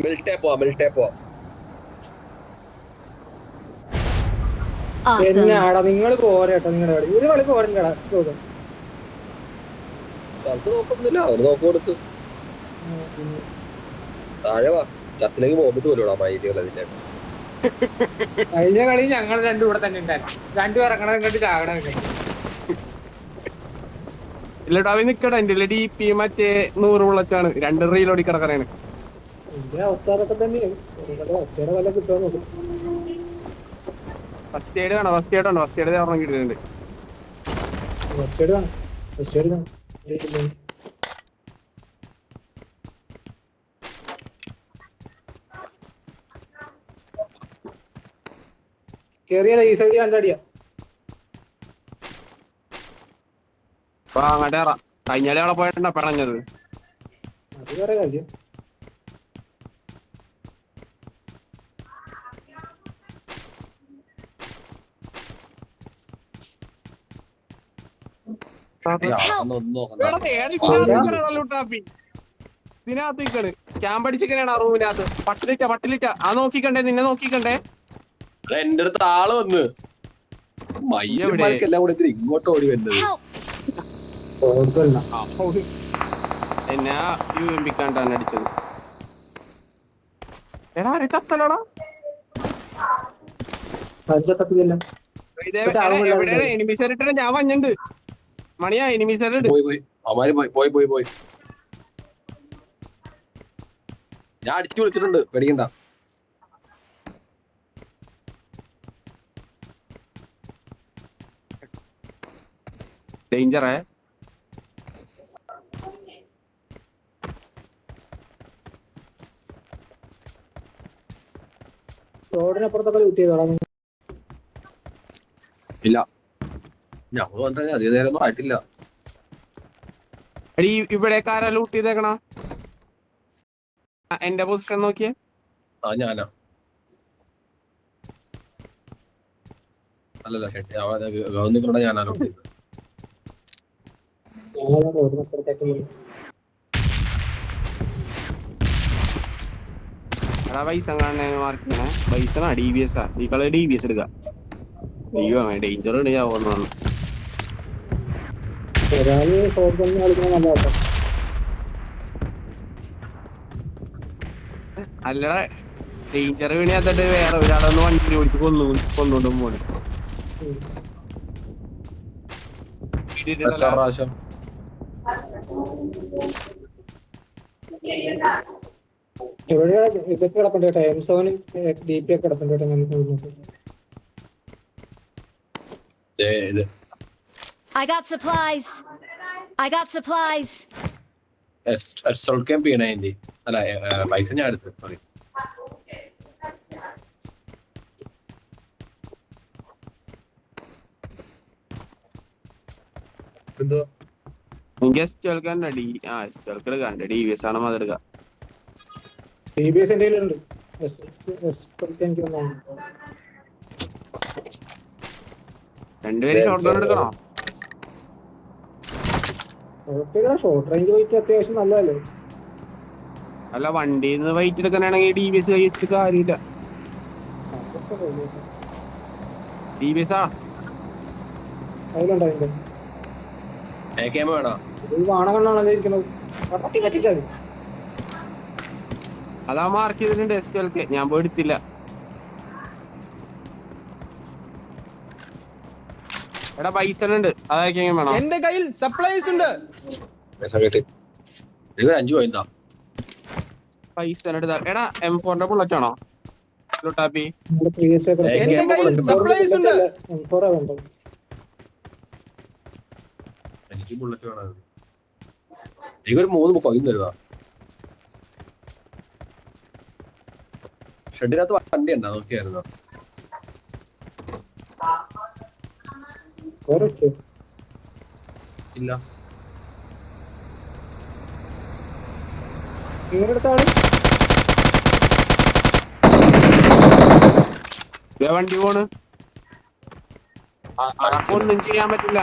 മിൽട്ടേ പോവാ. പിന്നെ ആടാ നിങ്ങൾ പോരാട്ടോ. നിങ്ങളുടെ കളി ഒരു കളി പോരല്ലടാ. സ്ഥലത്ത് നോക്കുന്നില്ല, അവര് നോക്ക് കൊടുക്ക്. താഴെ വാ, ചത്തിലേക്ക് പോന്നിട്ട് പോലും മൈലികൾ അതിന്റെ. കഴിഞ്ഞ കളി ഞങ്ങൾ 2 ഇവിടെ തന്നെ ഉണ്ടായിരുന്നു. 2 ഇറങ്ങണം കണ്ടി ചാകണം. ലുട്ടാപ്പി നിക്കട. എന്റെ DP മറ്റേ 100 ബുള്ളറ്റാണ്. 2 റീലോടി കിടക്കണേണ്. എന്റെ അവസ്ഥ അതൊക്കെ തന്നെയാണ്. ഒറ്റയുടെ വല്ല കിട്ടുമോ നോക്കും. ഫസ്റ്റ് എയ്ഡ് വേണം. ഫസ്റ്റ് എയ്ഡ് ഓർമ്മ കിട്ടിയിട്ടുണ്ട്. ഒറ്റയുടെ വേണം. ഒറ്റയുടെ വേണം. കേറിയാ ഈ സൈഡ് നല്ല അടിയാ. അങ്ങോട്ടേ കഴിഞ്ഞാലേ അവിടെ പോയിട്ടാ പിണഞ്ഞത്. അത് വേറെ കാര്യം. ലുട്ടാപ്പി ഇതിനകത്ത് നിൽക്കണ്. ക്യാമ്പ് അടിച്ചിരിക്കണേണ് ആ റൂമിനകത്ത്. പട്ടിലിറ്റ ആ നോക്കിക്കണ്ടേ, നിന്നെ നോക്കിക്കണ്ടേ. എന്റെ അടുത്ത് ആള് വന്ന് മയ്യന്മാർക്കെല്ലാം കൂടെ ഇതിന് ഇങ്ങോട്ട് ഓടി വരുന്നത്. Help! ഓർക്കല്ല എന്നെ യുഎംപിക്കാണ്ടാണ് അടിച്ചത്. എടാ ആരെ ചത്തലടാ. തപ്പില്ല എവിടെയാണ് എനിമിസർ ഇട്ടത്? ഞാൻ വഞ്ഞുണ്ട് മണിയാ എനിമിസർ ഇട്. പോയി അവന്മാര് പോയി ഞാൻ അടിച്ചു വിളിച്ചിട്ടുണ്ട്, പേടിക്കണ്ട. ഡേഞ്ചറേ. റോഡിനപ്പുറത്തൊക്കെ ലൂട്ട് ചെയ്തോളാം. ഇല്ല ഞങ്ങൾ വന്നിട്ട് അധിക നേരമൊന്നും ആയിട്ടില്ല. എടീ ഇവിടേക്കാരാ ലൂട്ട് ചെയ്തേക്കണ? എന്റെ പൊസിഷൻ നോക്കിയേ. ഞാനാ അല്ലല്ല ഗവൺമെന്റ് ഞാനാണോ റോഡിനപ്പുറത്തേക്ക് എടാ പൈസ കാണാൻ മാർക്ക് ചെയ്യണേ. പൈസ DBS ആ. ഈ കളി DBS എടുക്കാം. ദൈവമേ ഡേഞ്ചർ ഉണ്ട്. ഞാൻ ഓർമ്മ ഒരാള് ഷോർട്ട് ഗണ്ണ് കളിക്കുന്ന നല്ല കേട്ടോ. അല്ലടാ ഡേഞ്ചർ വീണിയാത്തിട്ട് വേറെ ഒരാളൊന്ന് വണ്ടി ഓടിച്ച് കൊന്നുകൊണ്ടും പോണു. പ്രാവശ്യം ഇവിടെ ഇതൊക്കെ കിടപ്പുണ്ട് കേട്ടോ. M7 DP ഒക്കെ കിടപ്പുണ്ട് കേട്ടോ. I got supplies. അല്ല പൈസ ഞാൻ എടുത്ത്. സോറി എന്തോ എനിക്ക് എസ്റ്റോൾക്കണ്ട എസ്റ്റോൾക്കെടുക്കാണ്ട് DBS ആണ് അതെടുക്കാം. DBS എന്റെ കയ്യിലുണ്ട്. എനിക്ക് രണ്ടുപേരും ഷോർട്ട് ഗൺ എടുക്കണോ? ഷോർട്ട് റേഞ്ച് പോയിട്ട് അത്യാവശ്യം നല്ലതല്ലേ. അല്ല വണ്ടിന്ന് വൈറ്റ് എടുക്കാനാണെങ്കിൽ DBS കൈ വെച്ചിട്ട് കാര്യമില്ല. DBS ആ അതിലുണ്ടോ അതിന്റെ വേണോ? വാണകണ്ണാണല്ലോ ഇരിക്കുന്നത്. പറ്റിച്ചത് അതാ മാർക്ക് ചെയ്തിട്ടുണ്ട് എസ്റ്റോൾക്ക്. ഞാൻ പോയി എടുത്തില്ല. എടാ പൈസ ഉണ്ട്, അതൊക്കെ വേണം. എന്റെ കയ്യിൽ സപ്ലൈസ് ഉണ്ട്. പൈസ എടാ M4 ബുള്ളറ്റ് ആണോ ലുട്ടാപ്പി? എന്റെ കയ്യിൽ സപ്ലൈസ് ഉണ്ട്. എനിക്ക് ബുള്ളറ്റ് വേണം. എനിക്കൊരു 3 കൊയ്യും തരുക. ഷെഡിനകത്ത് വണ്ടി ഉണ്ടോ നോക്കിയായിരുന്നോ? ഇല്ല. വണ്ടി പോണ്. ഒന്നും ചെയ്യാൻ പറ്റില്ല.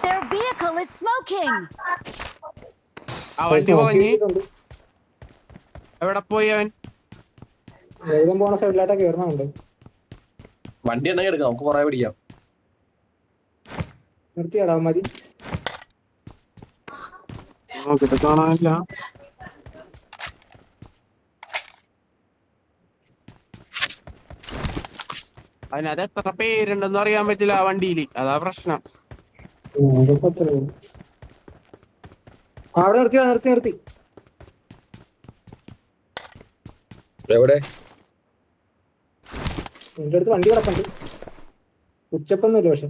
Their vehicle is smoking. ആ വണ്ടി പോയി. എവിടെ പോയി അവൻ? വേഗം പോണ സൈഡിലായിട്ടാ കേറണുണ്ട്. വണ്ടി ഉണ്ടെങ്കിൽ എടുക്കാം, നമുക്ക് കുറെ പിടിക്കാം. നിർത്തിയാടാ മതി. നോക്കിട്ട് കാണാനില്ല. അതിനകത്ത് എത്ര പേരുണ്ടെന്ന് അറിയാൻ പറ്റില്ല ആ വണ്ടിയില്. അതാ പ്രശ്നം. അവിടെ നിർത്തി. എവിടെ? എന്റെ അടുത്ത് വണ്ടി കിടപ്പുണ്ട്. ഉച്ചപ്പൊന്നുമില്ല പക്ഷെ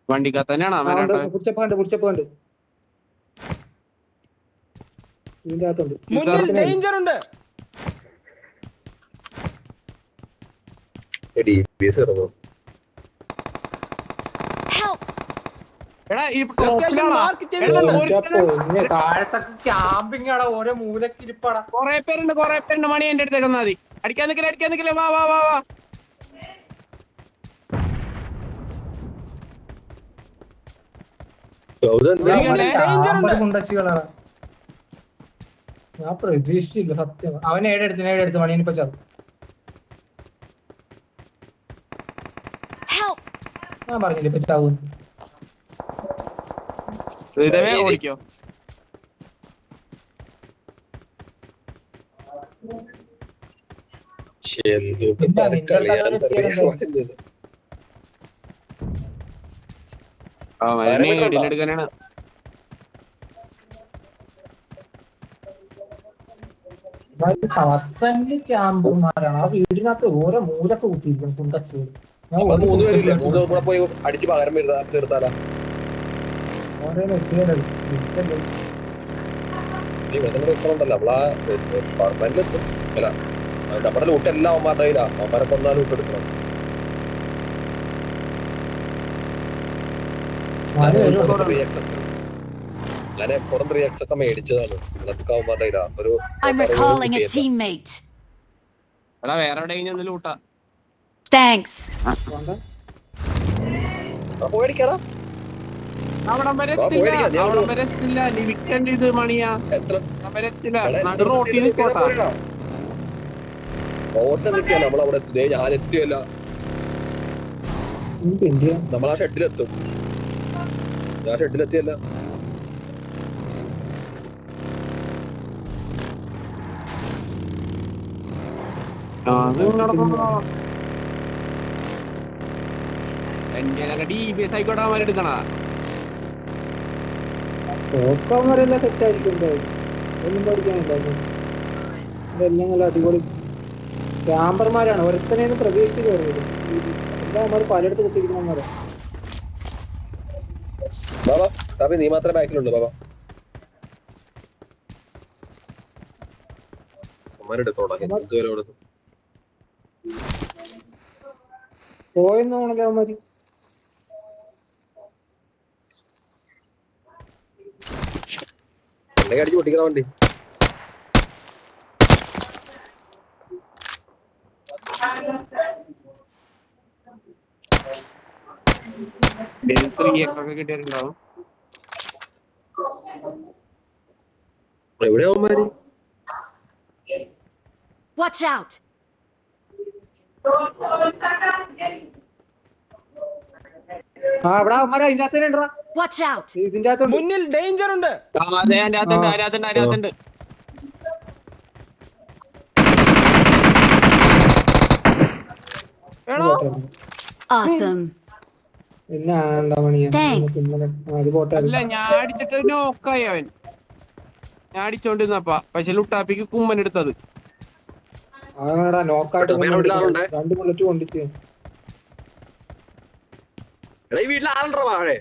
വണ്ടിക്കകത്ത് തന്നെയാണോ? പുടിച്ചപ്പുണ്ട്. ഇതിന്റെ അകത്തുണ്ട്. മുന്നിൽ ഡേഞ്ചർ ഉണ്ട്. Help! എടാ ഈ ലൊക്കേഷൻ മാർക്ക് ചെയ്തിട്ടുണ്ട്. താഴത്തൊക്കെ ക്യാമ്പിംഗ് ആടാ. ഓരോ മൂലക്ക് ഇരിപ്പാടാ. കൊറേ പേരുണ്ട്. മണി എന്റെ അടുത്തേക്ക് മതി. അടിക്കാൻ നിക്കില്ല. വാ. ഞാൻ പ്രതീക്ഷിച്ചില്ല സത്യം. അവൻ ഏടെടുത്ത് മണീനിപ്പോ ചാവും. ഞാൻ പറഞ്ഞില്ലേ ഇപ്പൊ ചാവും. ഇതേ ഓടിക്കോ. എടുക്കാനാണ്. ക്യാമ്പർമാരാണ് ആ വീടിനകത്ത് ഓരോ മൂലൊക്കെ കുത്തിയിരിക്കും കുണ്ടച്ച്. ഞാൻ 3 പേരില്ലേ 3 കൂടെ പോയി അടിച്ച് പകരം തീർത്താലാ. ഓരോ വ്യക്തികളുണ്ടല്ലോ നമ്മളാ പെർമനന്റ് അല്ല നമ്മുടെ ലൂട്ട് എല്ലാം അവന്മാരുടെ കയ്യിലാ. അവന്മാരെ കൊന്നാ ലൂട്ട് എടുക്കണം. ഞാൻ എപ്പോഴും 3x ഒക്കെ മേടിച്ചതാണ്. അതൊക്കെ അവന്മാരുടെ കയ്യിലാ. ഒരു I'm recalling a teammate. എടാ വേറെ എവിടെയെങ്കിലും ലൂട്ടാ. Thanks. പോയിടിക്കാടാ. അവിടം വരെ എത്തില്ല. അവിടം വരെ എത്തില്ല. ലിവിക്കൻ്റെ ഇത് മണിയാ. അവിടം വരെ എത്തില്ല. നടു റോട്ടിൽ നിൽക്കോട്ടാ. ഓട്ടം നിൽക്കുക. നമ്മളവിടെ ഞാൻ എത്തിയല്ല. നമ്മളാ ഷെഡിലെത്തും. ഞാൻ ഷെഡിലെത്തിയല്ല. എന്റെ DBS ആയിക്കോട്ടെ അവന്മാർ എടുക്കണ. തോക്കന്മാരെല്ലാം സെറ്റായിരിക്കും. ഒന്നും പഠിക്കാനില്ല. ഇതെല്ലാം നല്ല അടിപൊളി ക്യാമ്പർമാരാണ്. ഒരുത്തനെയൊന്നും പ്രതീക്ഷിച്ച് കയറിയത് എല്ലാം അവന്മാർ പലയിടത്ത് കുത്തിയിരിക്കണമാരെ. ബാബാ നീ മാത്രമേ ബാക്കിലുള്ളൂ. ബാബാ പോയെന്നാണല്ലോ അവന്മാര്. അടിച്ച് പൊട്ടിക്കണ വണ്ടി. ഒക്കെ കിട്ടിയിട്ടുണ്ടാവും. എവിടെയാ അവന്മാര്? Watch out. അവിടെ അവന്മാരെ അതിന്റെ അകത്ത് Watch out. ഇതിന്റെ അകത്ത് മുന്നിൽ ഡേഞ്ചർ ഉണ്ട്. അതിനകത്തുണ്ട്. Awesome. പിന്നെ ആണ്ടാ മണിയാ. അല്ല ഞാൻ അടിച്ചിട്ട് നോക്കായി അവൻ. ഞാൻ അടിച്ചോണ്ടിരുന്നപ്പാ പക്ഷെ ലുട്ടാപ്പിക്ക് കുമ്മൻ എടുത്തത്. അതാ നോക്കായിട്ട് 2 ബുള്ളറ്റ് കൊണ്ടിട്ട്. വീട്ടിലെ ആളുണ്ടോ വാഴേ?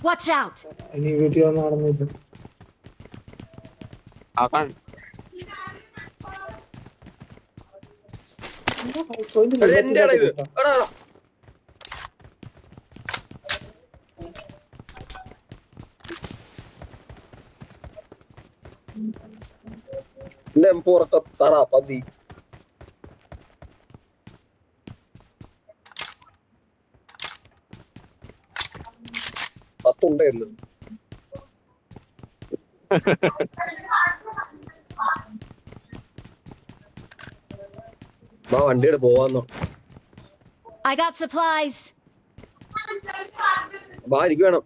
Watch out. ഇനി വീട്ടിൽ വന്ന് നടന്നിട്ട് എന്റെ ഇത് പുറക്കത്തറ പതി. പത്തുണ്ടായിരുന്നു. വണ്ടിയുടെ പോവാന്നോ? I got supplies. എനിക്ക് വേണം.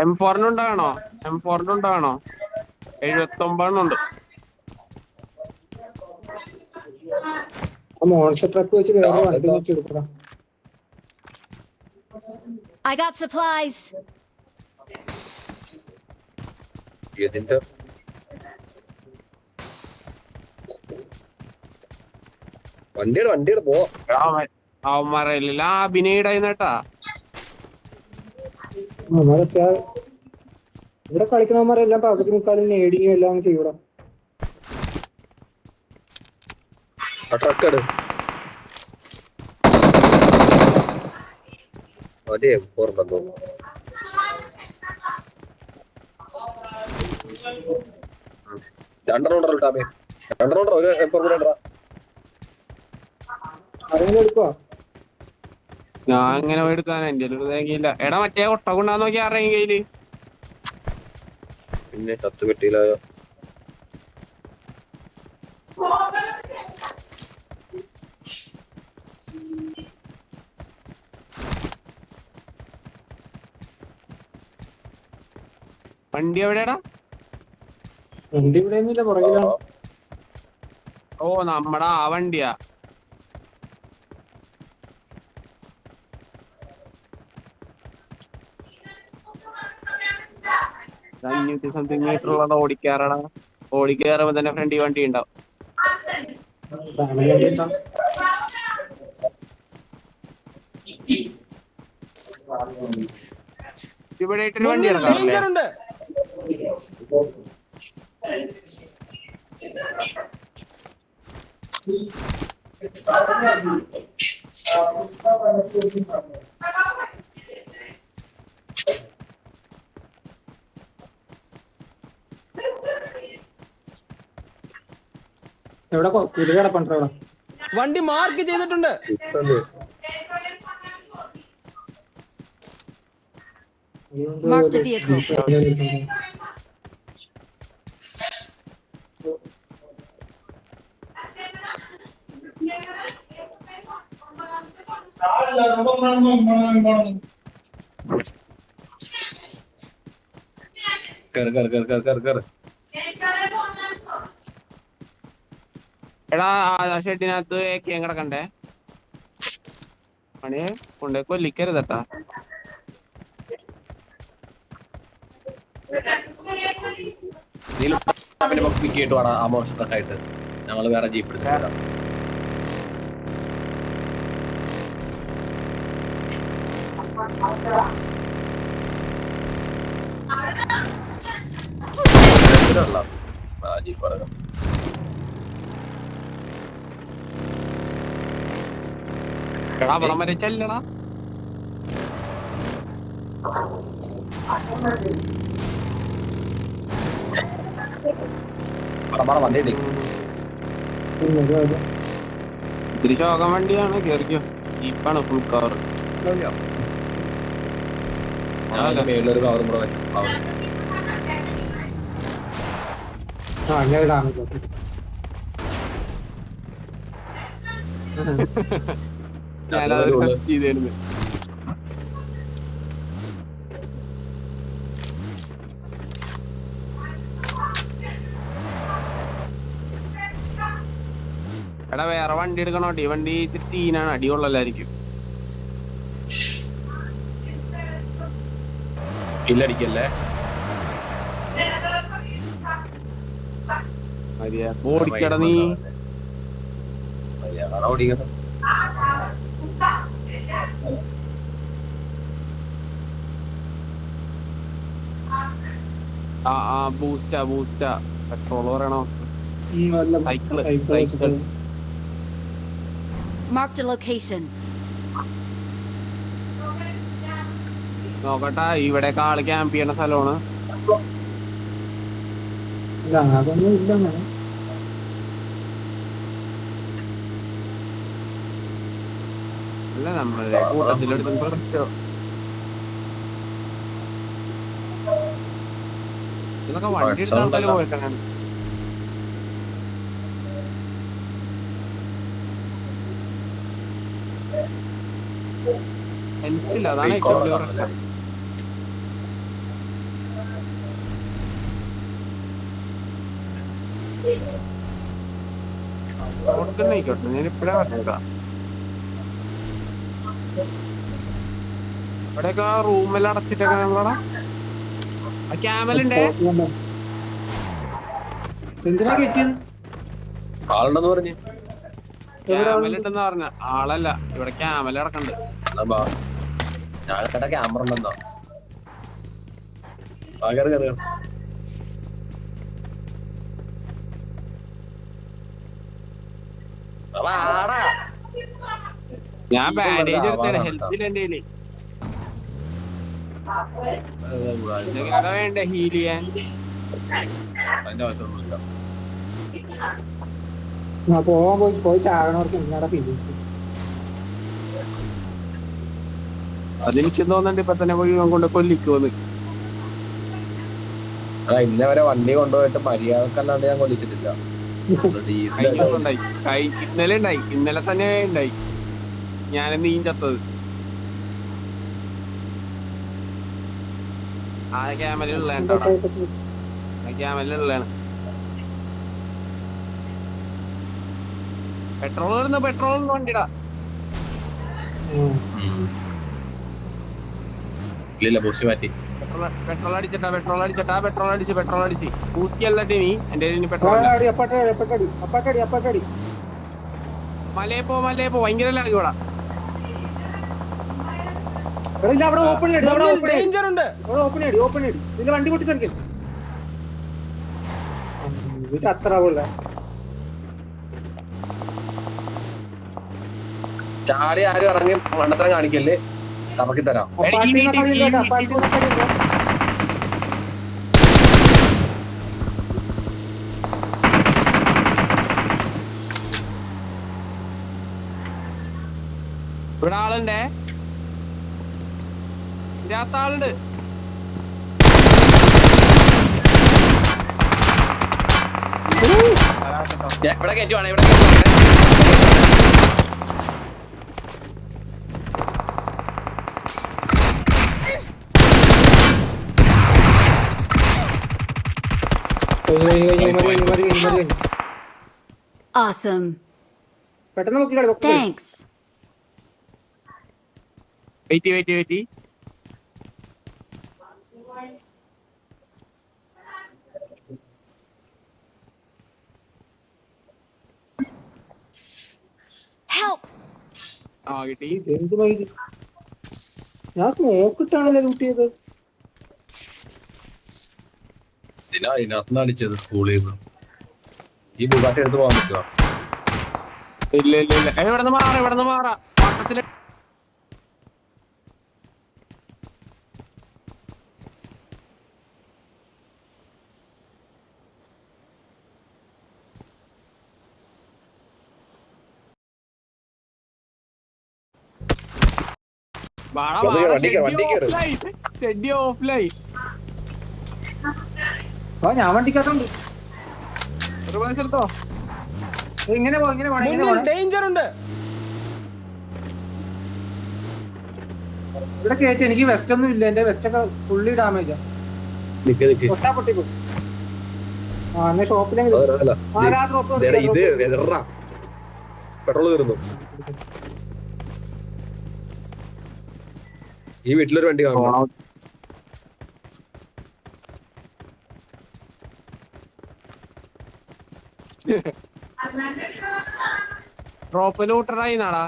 M4 ഉണ്ടാകണോ? 79 മോൺസ്റ്റർ ട്രക്ക് വെച്ച് വേറെ വണ്ടി വെച്ചെടുക്കണം. I got supplies. ഇതിന്റെ വണ്ടിയുടെ പോവാ. അവന്മാരെല്ലാം അഭിനയിടായിട്ടാ. ഇവിടെ കളിക്കുന്നവന്മാരെല്ലാം പകുതി മുക്കാലും നേടിയും എല്ലാം ചെയ്യണം. ട്രക്ക് അതെ ഓർമ്മ രണ്ടെണ്ണം ടാമേ. രണ്ടെണ്ണം ഒരു കൂടെ ഉണ്ടോ? ആരെങ്കിലും എടുക്കുവാ? ഞാൻ ഇങ്ങനെ പോയി എടുക്കാൻ എന്റെ ഒരു തേങ്ങയില്ല. എടാ മറ്റേ ഒട്ട കൊണ്ടാന്ന് നോക്കി ആരുടെ കയ്യില്? പിന്നെ കത്ത് കിട്ടിയില്ല. വണ്ടി എവിടെയാടാ? വണ്ടി ഇവിടെ ഒന്നുമില്ല, പുറകിലാണ്. ഓ നമ്മടെ ആ വണ്ടിയാ. 500 സംതിങ് മീറ്റർ ഉള്ള ഓടിക്കാറടാ. ഓടിക്കേറുമ്പോ തന്നെ ഫ്രണ്ട് വണ്ടി ഉണ്ടാവും. ഫാമിലി വണ്ടി ഉണ്ടാവും. ഇവിടെ ആയിട്ടൊരു വണ്ടി ഇറങ്ങാറില്ലേ? എവിടെ പുതിയ കിടപ്പുണ്ടോ? ഇവിടെ വണ്ടി മാർക്ക് ചെയ്തിട്ടുണ്ട്. Marked a vehicle. കേറ്. എടാ ഷെഡിനകത്ത് ഏക്കയും കിടക്കണ്ടേ? പണിയെ കൊണ്ടേ കൊല്ലിക്കരുതട്ടാ. പിക്കിട്ട് വേണം ആ മോശത്തൊക്കെ ആയിട്ട് ഞങ്ങള് വേറെ ജീപ്പ് എടുക്കാം. ജീപ്പ് എടുക്കാം. എടാ അവിടെ വരെ ചെല്ലടാ. വണ്ടി ഇത്തിരി ശോകം വണ്ടിയാണ്, കേറിക്കോ. ജീപ്പാണ് ഫുൾ കവർ. മേളിലൊരു കവറും കൂടെ വെച്ചു. അങ്ങനെ ഡാമേജ് ഞാനത് കട്ട് ചെയ്തായിരുന്നു. എടാ വേറെ വണ്ടി എടുക്കണോട്ടെ, ഈ വണ്ടി ഇത്തിരി സീനാണ്, അടികൊള്ളല്ലായിരിക്കും. കില്ലടിക്കല്ലേ ഓടിക്കട നീ. ഓടിക്കുന്നത് ബൂസ്റ്റാ പെട്രോൾ പറയണോ? സൈക്കിൾ. Marked a location. നോക്കട്ടാ, ഇവിടെ ആള് ക്യാമ്പ് ചെയ്യണ സ്ഥലമാണ്. അതൊന്നും ഇല്ല. അല്ല നമ്മളുടെ കൂട്ടത്തിലെടുത്ത് പ്രശ്നോ ഇതൊക്കെ വണ്ടി എടുത്ത ആൾക്കാർ പോയിട്ടാണ്. ഹെൽത്തില്ല, അതാണ് ഏറ്റവും വലിയ പ്രശ്നം. ആയിക്കോട്ടെ, ഞാൻ ഇപ്പഴേ പറഞ്ഞേക്കാം. ഇവിടെയൊക്കെ റൂമെല്ലാം അടച്ചിട്ടൊക്കെ നമ്മളവിടെ ക്യാമലുണ്ടേ. എന്തിനാ കെട്ടിയത്? ആളുണ്ടെന്ന് പറഞ്ഞു. ക്യാമലുണ്ടെന്ന് പറഞ്ഞ ആളല്ല, ഇവിടെ ക്യാമൽ അടക്കണ്ട്. ഞാൻ ക്യാമറ ഉണ്ടെന്നോ? ഞാൻ ബാൻഡേജ് എടുത്തേ, ഹെൽത്തില്ല എന്റെ കയ്യില്. വേണ്ടേ ഹീൽ ചെയ്യാൻ? അതിന്റെ ആവശ്യമൊന്നുമില്ല. പോവാൻ പോയി ചാകണവർക്ക് ഇന്നടെ ഫീലിങ്സ്. അതെനിക്ക് തോന്നുന്നുണ്ട് ഇപ്പൊ തന്നെ പോയി കൊണ്ട് കൊല്ലിക്കുമെന്ന്. ഇന്നേ വരെ വണ്ടി കൊണ്ടുപോയിട്ട് മര്യാദക്കല്ലാണ്ട് ഞാൻ കൊല്ലിച്ചിട്ടില്ല. ഇന്നലെ ഉണ്ടായി, ഇന്നലെ തന്നെ ഉണ്ടായി. ഞാൻ നീൻ ചത്തത്. ആ ക്യാമറയിലുള്ളതാണ് കേട്ടോ അവിടെ. ആ ക്യാമറയിലുള്ളതാണ്. പെട്രോൾ വണ്ടിടാ. ഇല്ല ബൂസ്റ്റ് മാറ്റി. പെട്രോൾ അടിച്ച് ബൂസ്റ്റ് അല്ലട്ടെ നീ എന്റെ പെട്രോൾ. മലയെ പോ ഭയങ്കര ലാഗ് ഇവിടെ. ഡേഞ്ചർ ഉണ്ട്. വണ്ടി പൊട്ടി തെറിക്കും അത്ര ചാടി ആരും ഇറങ്ങി മണ്ടത്തരം കാണിക്കല്ലേ, കറക്കി തരാം. ഇവിടെ ആളുണ്ടേ, ഇതിനകത്ത് ആളുണ്ട്. ഇവിടെ കയറ്റുവാണ്. Awesome. പെട്ടെന്ന് നോക്കി Thanks. വെയിറ്റ്. Help. ആ കിട്ടി. ഞാൻ നോക്കിട്ടാണല്ലേ കൂട്ടിയത്. ഇതിനകത്തുനിന്ന് അടിച്ചത് സ്കൂളിൽ നിന്ന്. ഈ ബുഗാട്ടി എടുത്ത് പോകാൻ പറ്റുമോ? ഇല്ല ഇവിടുന്ന് മാറാ വട്ടത്തില്. ഓഫ്ലൈൻ. ഞാൻ വണ്ടിക്കകത്തുണ്ട്. എടുത്തോ. ഇങ്ങനെ ഡേഞ്ചർ ഉണ്ട്. ഇവിടെ കയറ്റി. എനിക്ക് വെസ്റ്റ് ഒന്നും ഇല്ല, എന്റെ വെസ്റ്റ് ഒക്കെ ഫുള്ളി ഡാമേജാ. പൊട്ടിപ്പോ എന്നാ ഷോപ്പിലെങ്കിലും ഇത് പെട്രോൾ തീർന്നു. ഈ വീട്ടിലൊരു വണ്ടി കാണും. ഡ്രോപ്പ് ലൂട്ടറായി നാടാ.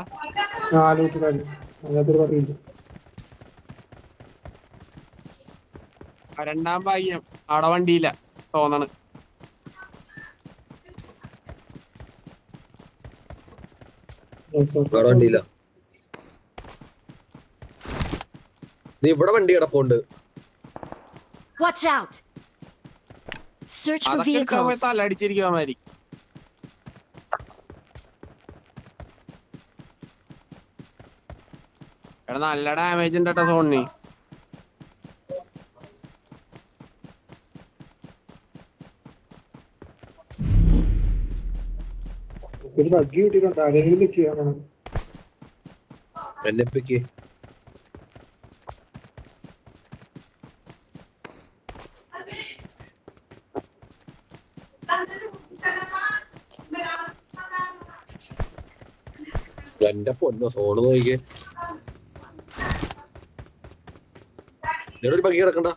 രണ്ടാം ഭാഗ്യം അവിടെ വണ്ടിയില്ല തോന്നണ്. വണ്ടിയില്ല. നീ ഇവിടെ വണ്ടി കിടപ്പുണ്ട്. Watch out. Search for അതൊക്കെ vehicles. തലടിച്ചിരിക്കുവാ മാതിരി. എടാ നല്ല ഡാമേജ് ഉണ്ട് കേട്ടോ സോണിന്. ഒരു ബഗ്ഗി കിട്ടിയിട്ടുണ്ട്. ആരെങ്കിലും ചെയ്യാൻ എന്നെപ്പിക്ക് എന്റെ പൊന്നോ സോണ് നോക്കിക്കേ. ഒരു ബഗ്ഗി കിടക്കണ്ട,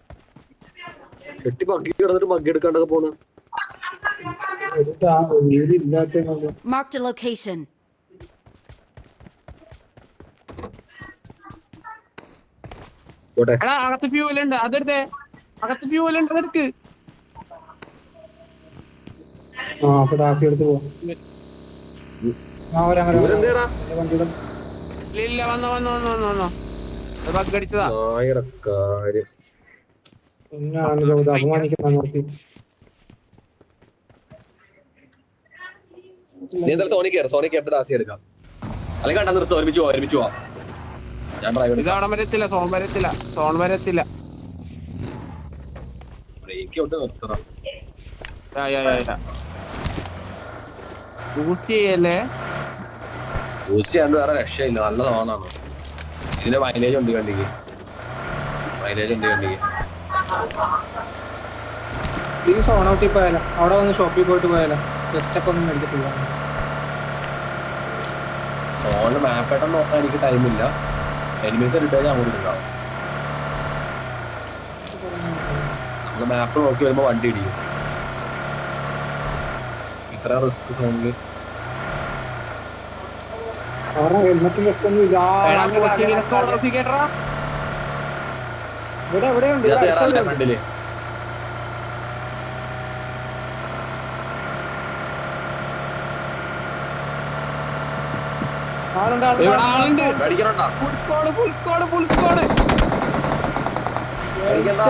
കെട്ടി ബഗ്ഗി കിടന്നിട്ട് ബഗ്ഗി എടുക്കാണ്ടൊക്കെ പോണ്. Marked a location. എടാ അകത്ത് ഫ്യൂലുണ്ട്, അതെടുത്തേ. അകത്ത് ഫ്യൂലുണ്ട്, അതെടുക്ക്. ഇല്ല വന്നോ ബഗ് അടിച്ചതാ. നീ എന്തായാലും സോണി കേട്ട് ഡാസി എടുക്കാം. അല്ലെങ്കിൽ കണ്ടാ നിർത്തും. ഒരുമിച്ച് പോവാ. ഞാൻ ഡ്രൈവർ ഇത് അവിടെ സോൺ വരത്തില്ല. ബ്രേക്ക് ഔട്ട് നിർത്തണം. ബൂസ്റ്റ് ചെയ്യല്ലേ. ബൂസ്റ്റ് ചെയ്യാണ്ട് വേറെ രക്ഷയില്ല. നല്ല സോണാണ്. ഇതിന്റെ മൈലേജ് ഉണ്ട് വണ്ടിക്ക്. ഈ സോൺ ഔട്ടിൽ പോയാലോ, അവിടെ വന്ന് ഷോപ്പിൽ പോയിട്ട് പോയാലോ, ജസ്റ്റ് ഒക്കെ ഒന്നും മേടിച്ചിട്ട് പോകാം. ഫോണിൽ മാപ്പായിട്ട് നോക്കാൻ എനിക്ക് ടൈമില്ല. എനിമീസ് ഇട്ടാൽ ഞാൻ അങ്ങോട്ട് ഉണ്ടാവും. നമ്മള് മാപ്പ് നോക്കി വരുമ്പോ വണ്ടി ഇടിക്കും. ഇത്ര റിസ്ക് സോണില് അവരുടെ ഹെൽമെറ്റും ജസ്റ്റ് ഒന്നും ഇല്ല. ഇവിടെ എവിടെയുണ്ട് ഫ്രണ്ടില്. ആളുണ്ട്. പേടിക്കണോട്ടാ. പേടിക്കണ്ട.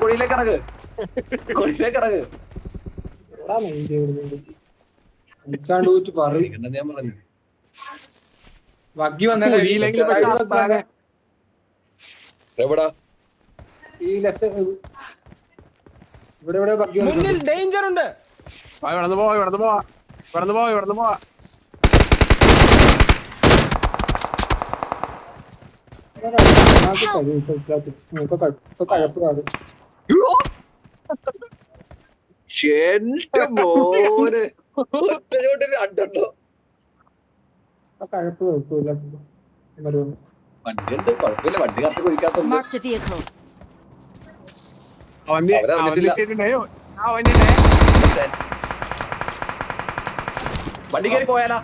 കുഴിയിലേക്ക് ഇറങ്ങ്. ഞാൻ പറഞ്ഞു വഗ്ഗി വന്ന എവിടാ ഈ ലെഫ്റ്റ് ഇവിടെ ഇവിടെ വഗ്ഗി മുന്നിൽ ഡേഞ്ചർ ഉണ്ട്. ഇവിടന്ന് പോവാ. കഴപ്പ് കാട് രണ്ടെണ്ണോ കഴപ്പ് കുഴപ്പമില്ല. വണ്ടിയുണ്ട്, കുഴപ്പമില്ല. വണ്ടി കറക്റ്റ് കുഴിക്കാത്ത Marked a vehicle. വണ്ടി കയറി പോയാലാ?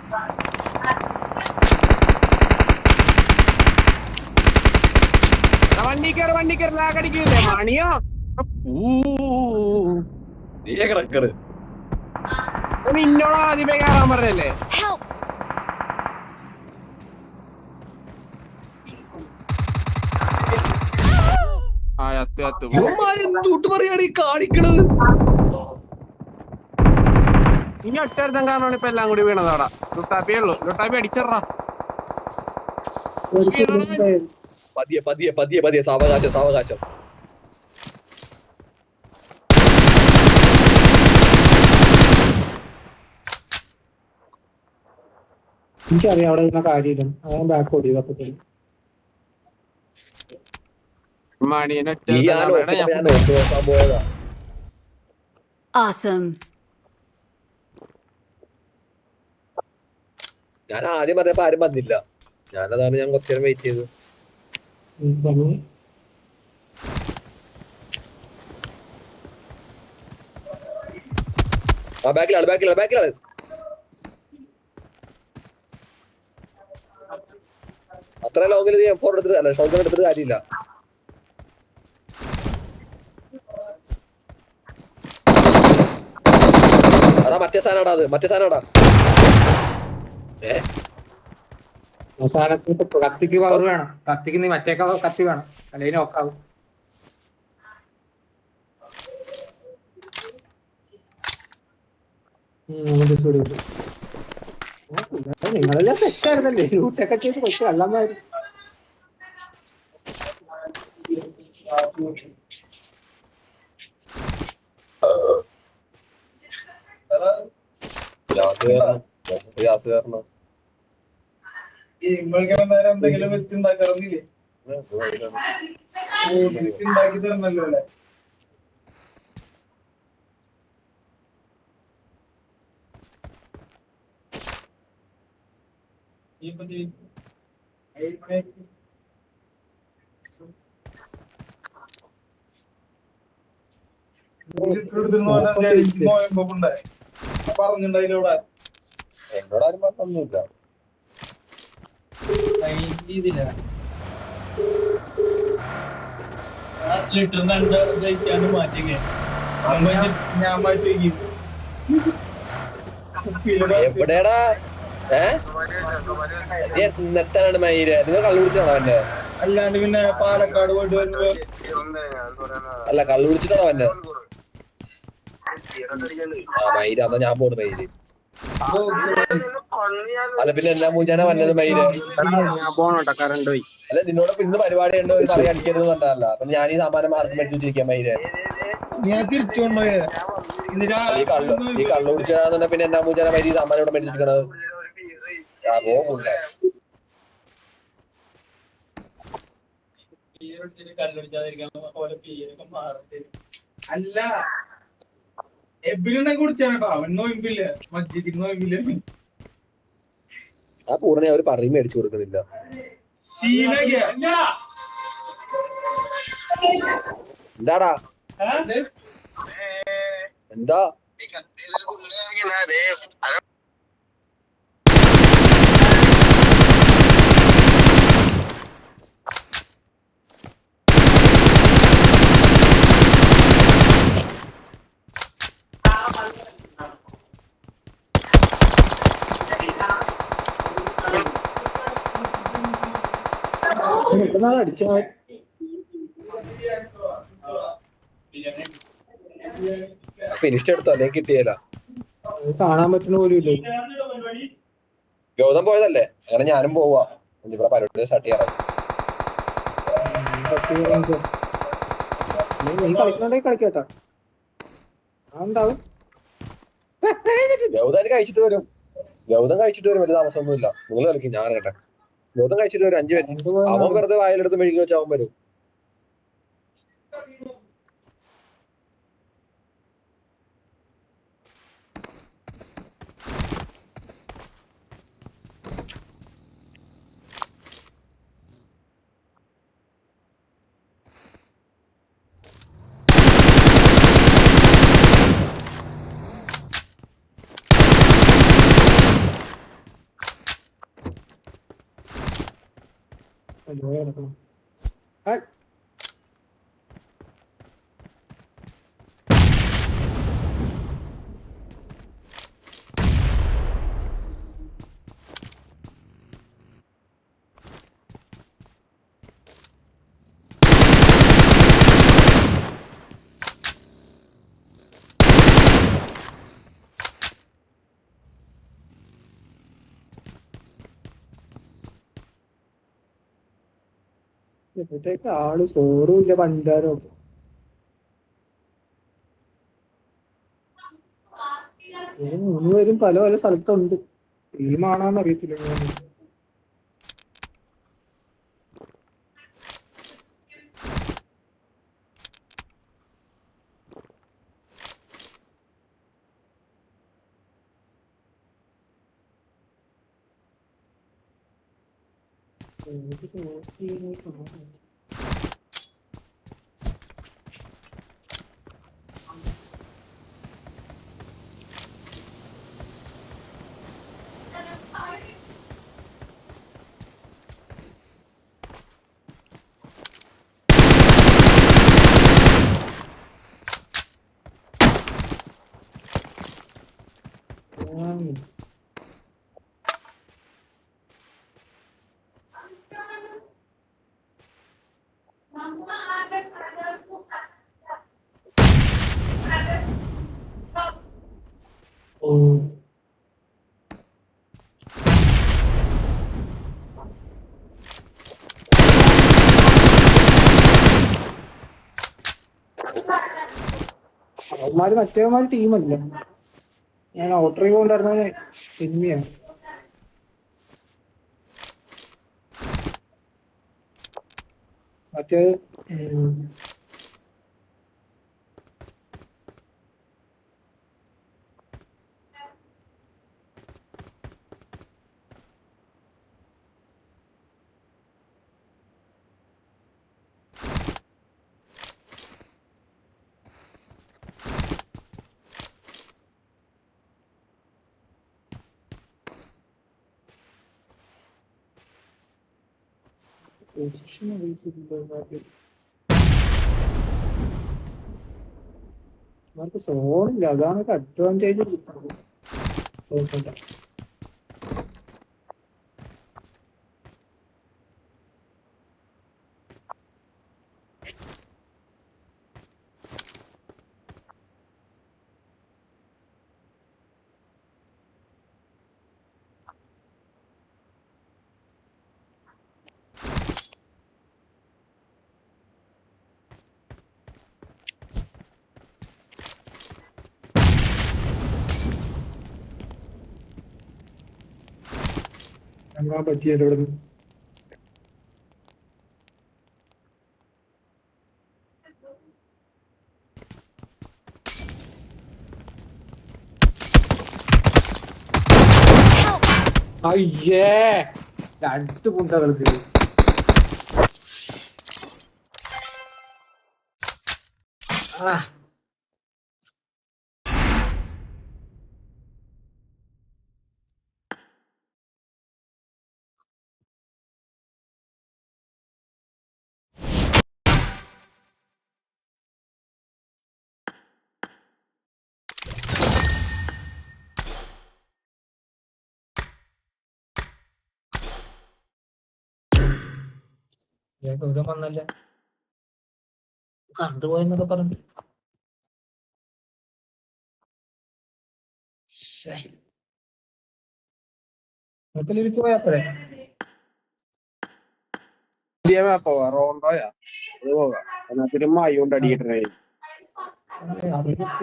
വണ്ടി കയറി ലാഗടിക്കില്ലേ മണിയോ? നീ കിടക്കറ്. നിന്നോട് ആദ്യമേ കയറാൻ പറഞ്ഞല്ലേ? Help! എന്തുട്ട് പറയാടി കാണിക്കണത്? ഇനി ഒറ്റരുത്തം കാരണമാണ് ഇപ്പൊ എല്ലാം കൂടി വീണതാടാ. ലുട്ടാപ്പി അടിച്ചറാ. പതിയെ സാവകാശം. എനിക്കറിയാം അവിടെ ഇരുന്ന കാര്യമില്ല. അതാണ് ബാക്ക് ഓടിയത്. Awesome. ഞാൻ ആദ്യം പറഞ്ഞപ്പോ ആരും വന്നില്ല. ഞാനതാണ് ഞാൻ കുറച്ചു നേരം വെയിറ്റ് ചെയ്തത്. ആ ബാക്കിലാണ്. അത്ര ലോങ്ങിൽ നീ M4 എടുത്തിട്ട് അല്ല ഷോട്ട് എടുത്തിട്ട് കാര്യമില്ല. അതാ മറ്റേ സാധനടാ. കത്തിക്ക് പവർ വേണം. കത്തിക്ക് നീ മറ്റേ കത്തി വേണം, അല്ലെങ്കിൽ നോക്കാവും. നിങ്ങളെല്ലാം സെറ്റായിരുന്നല്ലേ? ലൂട്ടൊക്കെ ചെയ്ത് കൊച്ചു കള്ളന്മാര്. എന്തെങ്കിലും വെച്ചുണ്ടാക്കാറൊന്നില്ലേ? ഉണ്ടാക്കി തരണല്ലോ അല്ലേ? പറഞ്ഞിട്ടുണ്ടായില്ല എന്നോടാരും പറഞ്ഞൊന്നുമില്ല. ഞാൻ മാറ്റി എവിടെയാടാ? നെറ്റാണ് മയില്. നിങ്ങൾ കള്ളു കുടിച്ചാണോ അവന്റെ? അല്ലാണ്ട് പിന്നെ പാലക്കാട് പോയിട്ട് വരുമ്പോ അല്ല കള്ളു കുടിച്ചിട്ടാണോ അവന്റെ? ആ മയില്. അതാ ഞാൻ പോണു മയില്. അല്ല പിന്നെ എന്നാ മൂഞ്ചാനാ വന്നത് മയില്? അല്ല നിന്നോട് ഇന്ന് പരിപാടി ഉണ്ട്, ഒരു കറി അടിക്കരുത് പറഞ്ഞല്ല. അപ്പൊ ഞാൻ ഈ സാമാനം മാർക്ക് മേടിച്ചിരിക്കാം മയില്. ഞാൻ തിരിച്ചു കൊണ്ടുപോയ ഈ കള്ളു കുടിച്ചാ പിന്നെ എന്നാ മൂഞ്ചാനാ മയില് ഈ സാമാനം ഇവിടെ മേടിച്ചിരിക്കണത്? അല്ല എബിനെ കുറിച്ചാണ് അവൻ നോയിമ്പില്ല മസ്ജിദിൽ നോയിമ്പില്ല ആ പൂർണ്ണ അവര് പറയും മേടിച്ചു കൊടുക്കുന്നില്ല. എന്താടാ എന്താ അടിച്ചോ ഫിനിഷ് എടുത്തോ അല്ലെങ്കിൽ കിട്ടിയല്ല. കാണാൻ പറ്റുന്ന പോലും ഇല്ല. ഗൗതം പോയതല്ലേ, അങ്ങനെ ഞാനും പോവാ. ഇവിടെ പരിപാടി സ്റ്റാർട്ട് ചെയ്യാറ്. നീ കളിക്കണുണ്ടെങ്കിൽ കളിക്കട്ടാ. ഉണ്ടാവും. ഗൗതം കഴിച്ചിട്ട് വരും. വലിയ താമസമൊന്നുമില്ല. നിങ്ങൾ കളിക്കും, ഞാൻ കേട്ടെ. ഗൗതം കഴിച്ചിട്ട് വരും 5 മിനിറ്റ്. അവൻ വെറുതെ വായിലെടുത്ത് മെഴുകി വെച്ച് അവൻ വരും. ഇപ്പോഴത്തേക്ക് ആള് ചോറും ഇല്ല, പണ്ടാരോ. ഇവര് 3 പേരും പല പല സ്ഥലത്തുണ്ട്. ടീമാണോന്ന് അറിയത്തില്ല. അവന്മാര് മറ്റേമാര് ടീമല്ല. ഞാൻ ഔട്ടർ കൊണ്ടായിരുന്ന സിനിമയാണ്. മറ്റേ പൊസിഷൻ അവർക്ക് സോണില്ല, അതാണ് ഒരു അഡ്വാൻറ്റേജ് കിട്ടുന്നത്. പറ്റിയല്ലോ ഇവിടെ നിന്ന്. അയ്യേ 2 പുണ്ടകൾക്ക് ദൂരം വന്നല്ലേ കണ്ടുപോയെന്നൊക്കെ പറഞ്ഞു. ലിവിക്ക് പോയാപ്പോഴേ പുതിയ മാപ്പോ റോണ്ടോയാ അത് പോകാം അതിനകത്തൊരു മയുണ്ട് അടിയിട്ടേ.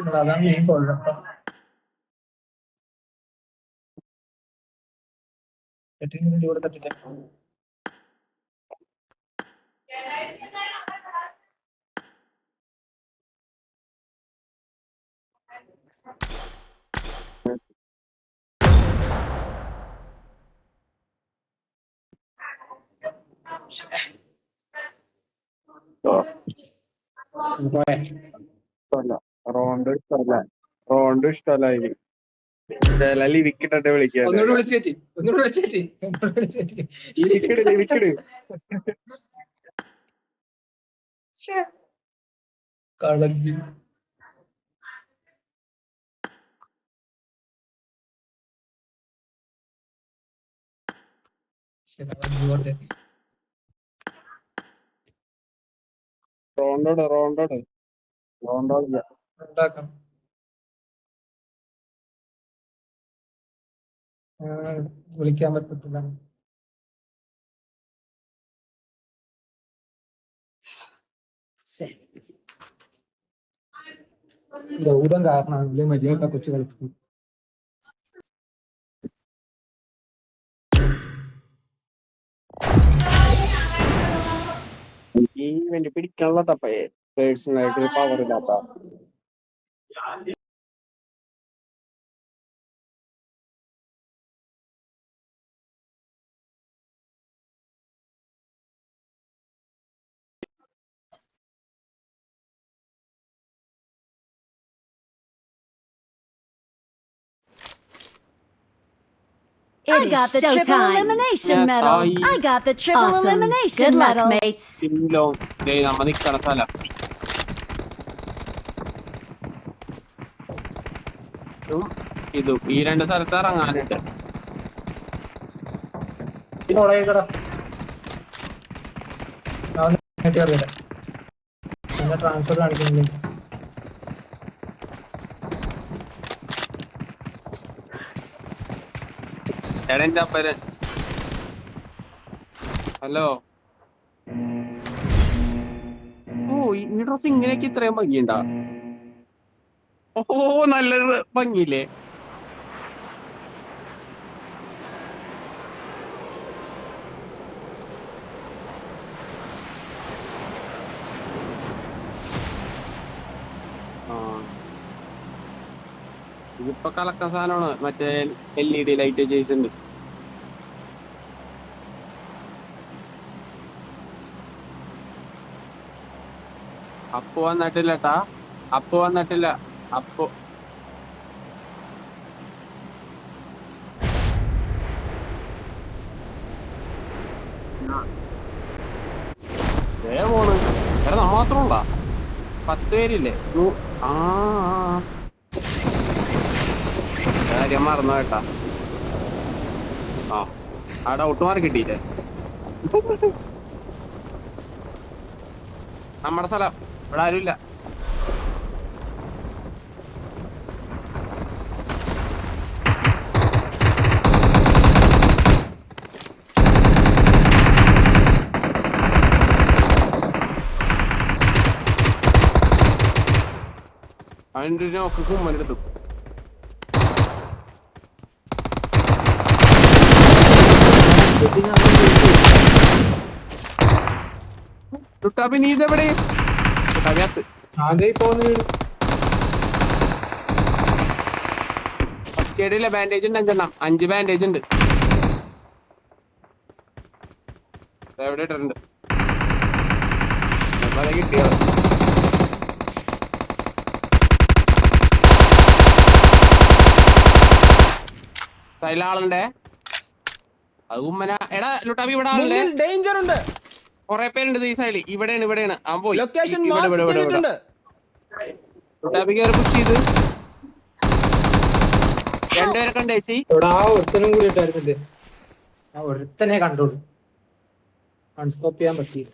അതാണ് മെയിൻ കുഴപ്പം. ഇവിടെ തട്ടില്ല. റോണ്ടോ ഇഷ്ടമല്ല. റോണ്ടോ ഇഷ്ടമല്ല അതിന്. ചില ലിവിക്കിട്ടെ വിളിക്കാ. ഒന്നുകൂടെ വിളിച്ചേറ്റി. ലിവിക്കിട് കളഞ്ഞു. റോണ്ടോ ഇല്ല. ഉണ്ടാക്കാം. വിളിക്കാൻ പറ്റത്തില്ല. ഗൗതം കാരണമാണ് മര്യാദ കൊച്ചു കളിച്ചു. ഈ വേണ്ടി പിടിക്കാനുള്ള തപ്പേ പേഴ്സണലായിട്ട് പവർ ഇല്ലാത്ത. I got the triple elimination medal. I got the triple elimination medal. Good luck, mates. നമ്മ നിക്കണ സ്ഥലം ഇതും ഈ 2 സ്ഥലത്ത് ഇറങ്ങാനുണ്ട്. ട്രാൻസ്ഫർ കാണിക്കുന്നില്ല. എന്റെ അപ്പര് ഹലോ. ഓ ഈ ഡ്രസ് ഇങ്ങനെയൊക്കെ ഇത്രയും ഭംഗിയുണ്ടാ? ഓ നല്ലൊരു ഭംഗിയില്ലേ? ഇതിപ്പോ കളക്ക സാധനമാണ്. മറ്റേ LED ലൈറ്റ് ചെയ്തിട്ടുണ്ട്. അപ്പു വന്നിട്ടില്ലട്ടാ. അപ്പു വന്നിട്ടില്ല. അപ്പു പോണ്. എടാ നമ്മ മാത്രം ഉണ്ടാ? 10 പേരില്ലേ? കാര്യം മറന്നു കേട്ടാ. ആ ഡൗട്ട് മാറി കിട്ടിയില്ലേ? നമ്മുടെ സ്ഥലം ഇവിടെ ആരുമില്ല. അതിൻ്റെ നോക്ക് കുമ്മനെടുത്തു. ടുട്ടാപ്പി നീ ഇതെവിടെ? ഫസ്റ്റ് എയ്ഡിലെ ബാൻഡേജ് ഉണ്ട് 5 ബാൻഡേജ് ഉണ്ട്. എവിടെ ഇട്ടിട്ടുണ്ട് കിട്ടിയോ സൈലാളുണ്ടേ അത് ഉമ്മന എടാ ലുട്ടാബി ഇവിടെ ആളുണ്ടേ ഡേഞ്ചർ ഉണ്ട്. കൊറേ പേരുണ്ട് ഈ സൈഡിൽ. ഇവിടെയാണ് അവൻ പോയി. ലൊക്കേഷൻ ഇവിടെ മാർക്ക് ചെയ്തിട്ടുണ്ട്. ലുട്ടാബി കയറി പുഷ് ചെയ്ത് രണ്ടുപേരെ കണ്ടേച്ചി. ഇവിടെ ആ ഒരുത്തനും കൂടി ഇട്ടായിരുന്നില്ലേ? ആ ഒരുത്തനെ കണ്ടോളൂ, അൺസ്കോപ്പ് ചെയ്യാൻ പറ്റിയില്ല.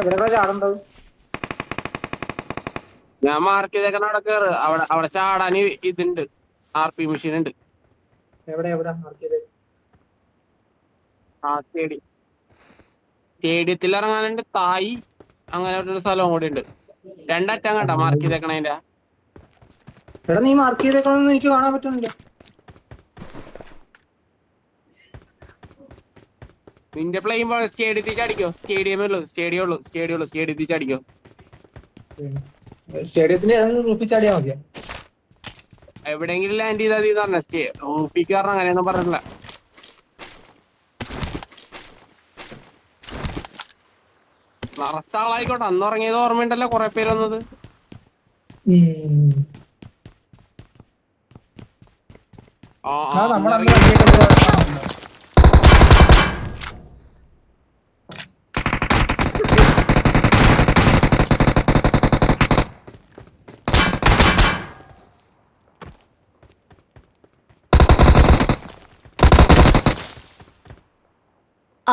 എവിടെ ചാടുണ്ടാവും? ഞാൻ മാർക്ക് ചെയ്തേക്കണ അവിടെ കേറ്. അവിടെ ചാടാൻ ഇതുണ്ട്, RP മെഷീൻ ഉണ്ട്. എവിടെ മാർക്ക് ചെയ്തേ? ആ സ്റ്റേഡിയത്തിൽ ഇറങ്ങാനുണ്ട്. തായി അങ്ങനെ ഒരു സ്ഥലവും കൂടി ഉണ്ട്. രണ്ടറ്റം കണ്ട മാർക്ക് ചെയ്തേക്കണതിന്റെ. എടാ നീ മാർക്ക് ചെയ്തേക്കണമെന്ന് എനിക്ക് കാണാൻ പറ്റുന്നില്ല. നിന്റെ പ്ലെയിൻ സ്റ്റേഡിയത്തിൽ ചാടിക്കോ. സ്റ്റേഡിയത്തിൽ ചാടിക്കോ. സ്റ്റേഡിയത്തിന്റെ ഏതെങ്കിലും റൂപ്പിൽ ചാടിയാ മതിയാ? എവിടെയെങ്കിലും ലാൻഡ് ചെയ്താൽ മതി പറഞ്ഞ റൂപ്പിൽ കയറണം അങ്ങനെയൊന്നും പറഞ്ഞിട്ടില്ല. നിറത്താളായിക്കോട്ടെ. അന്ന് ഇറങ്ങിയത് ഓർമ്മയുണ്ടല്ലോ കൊറേ പേര് വന്നത്.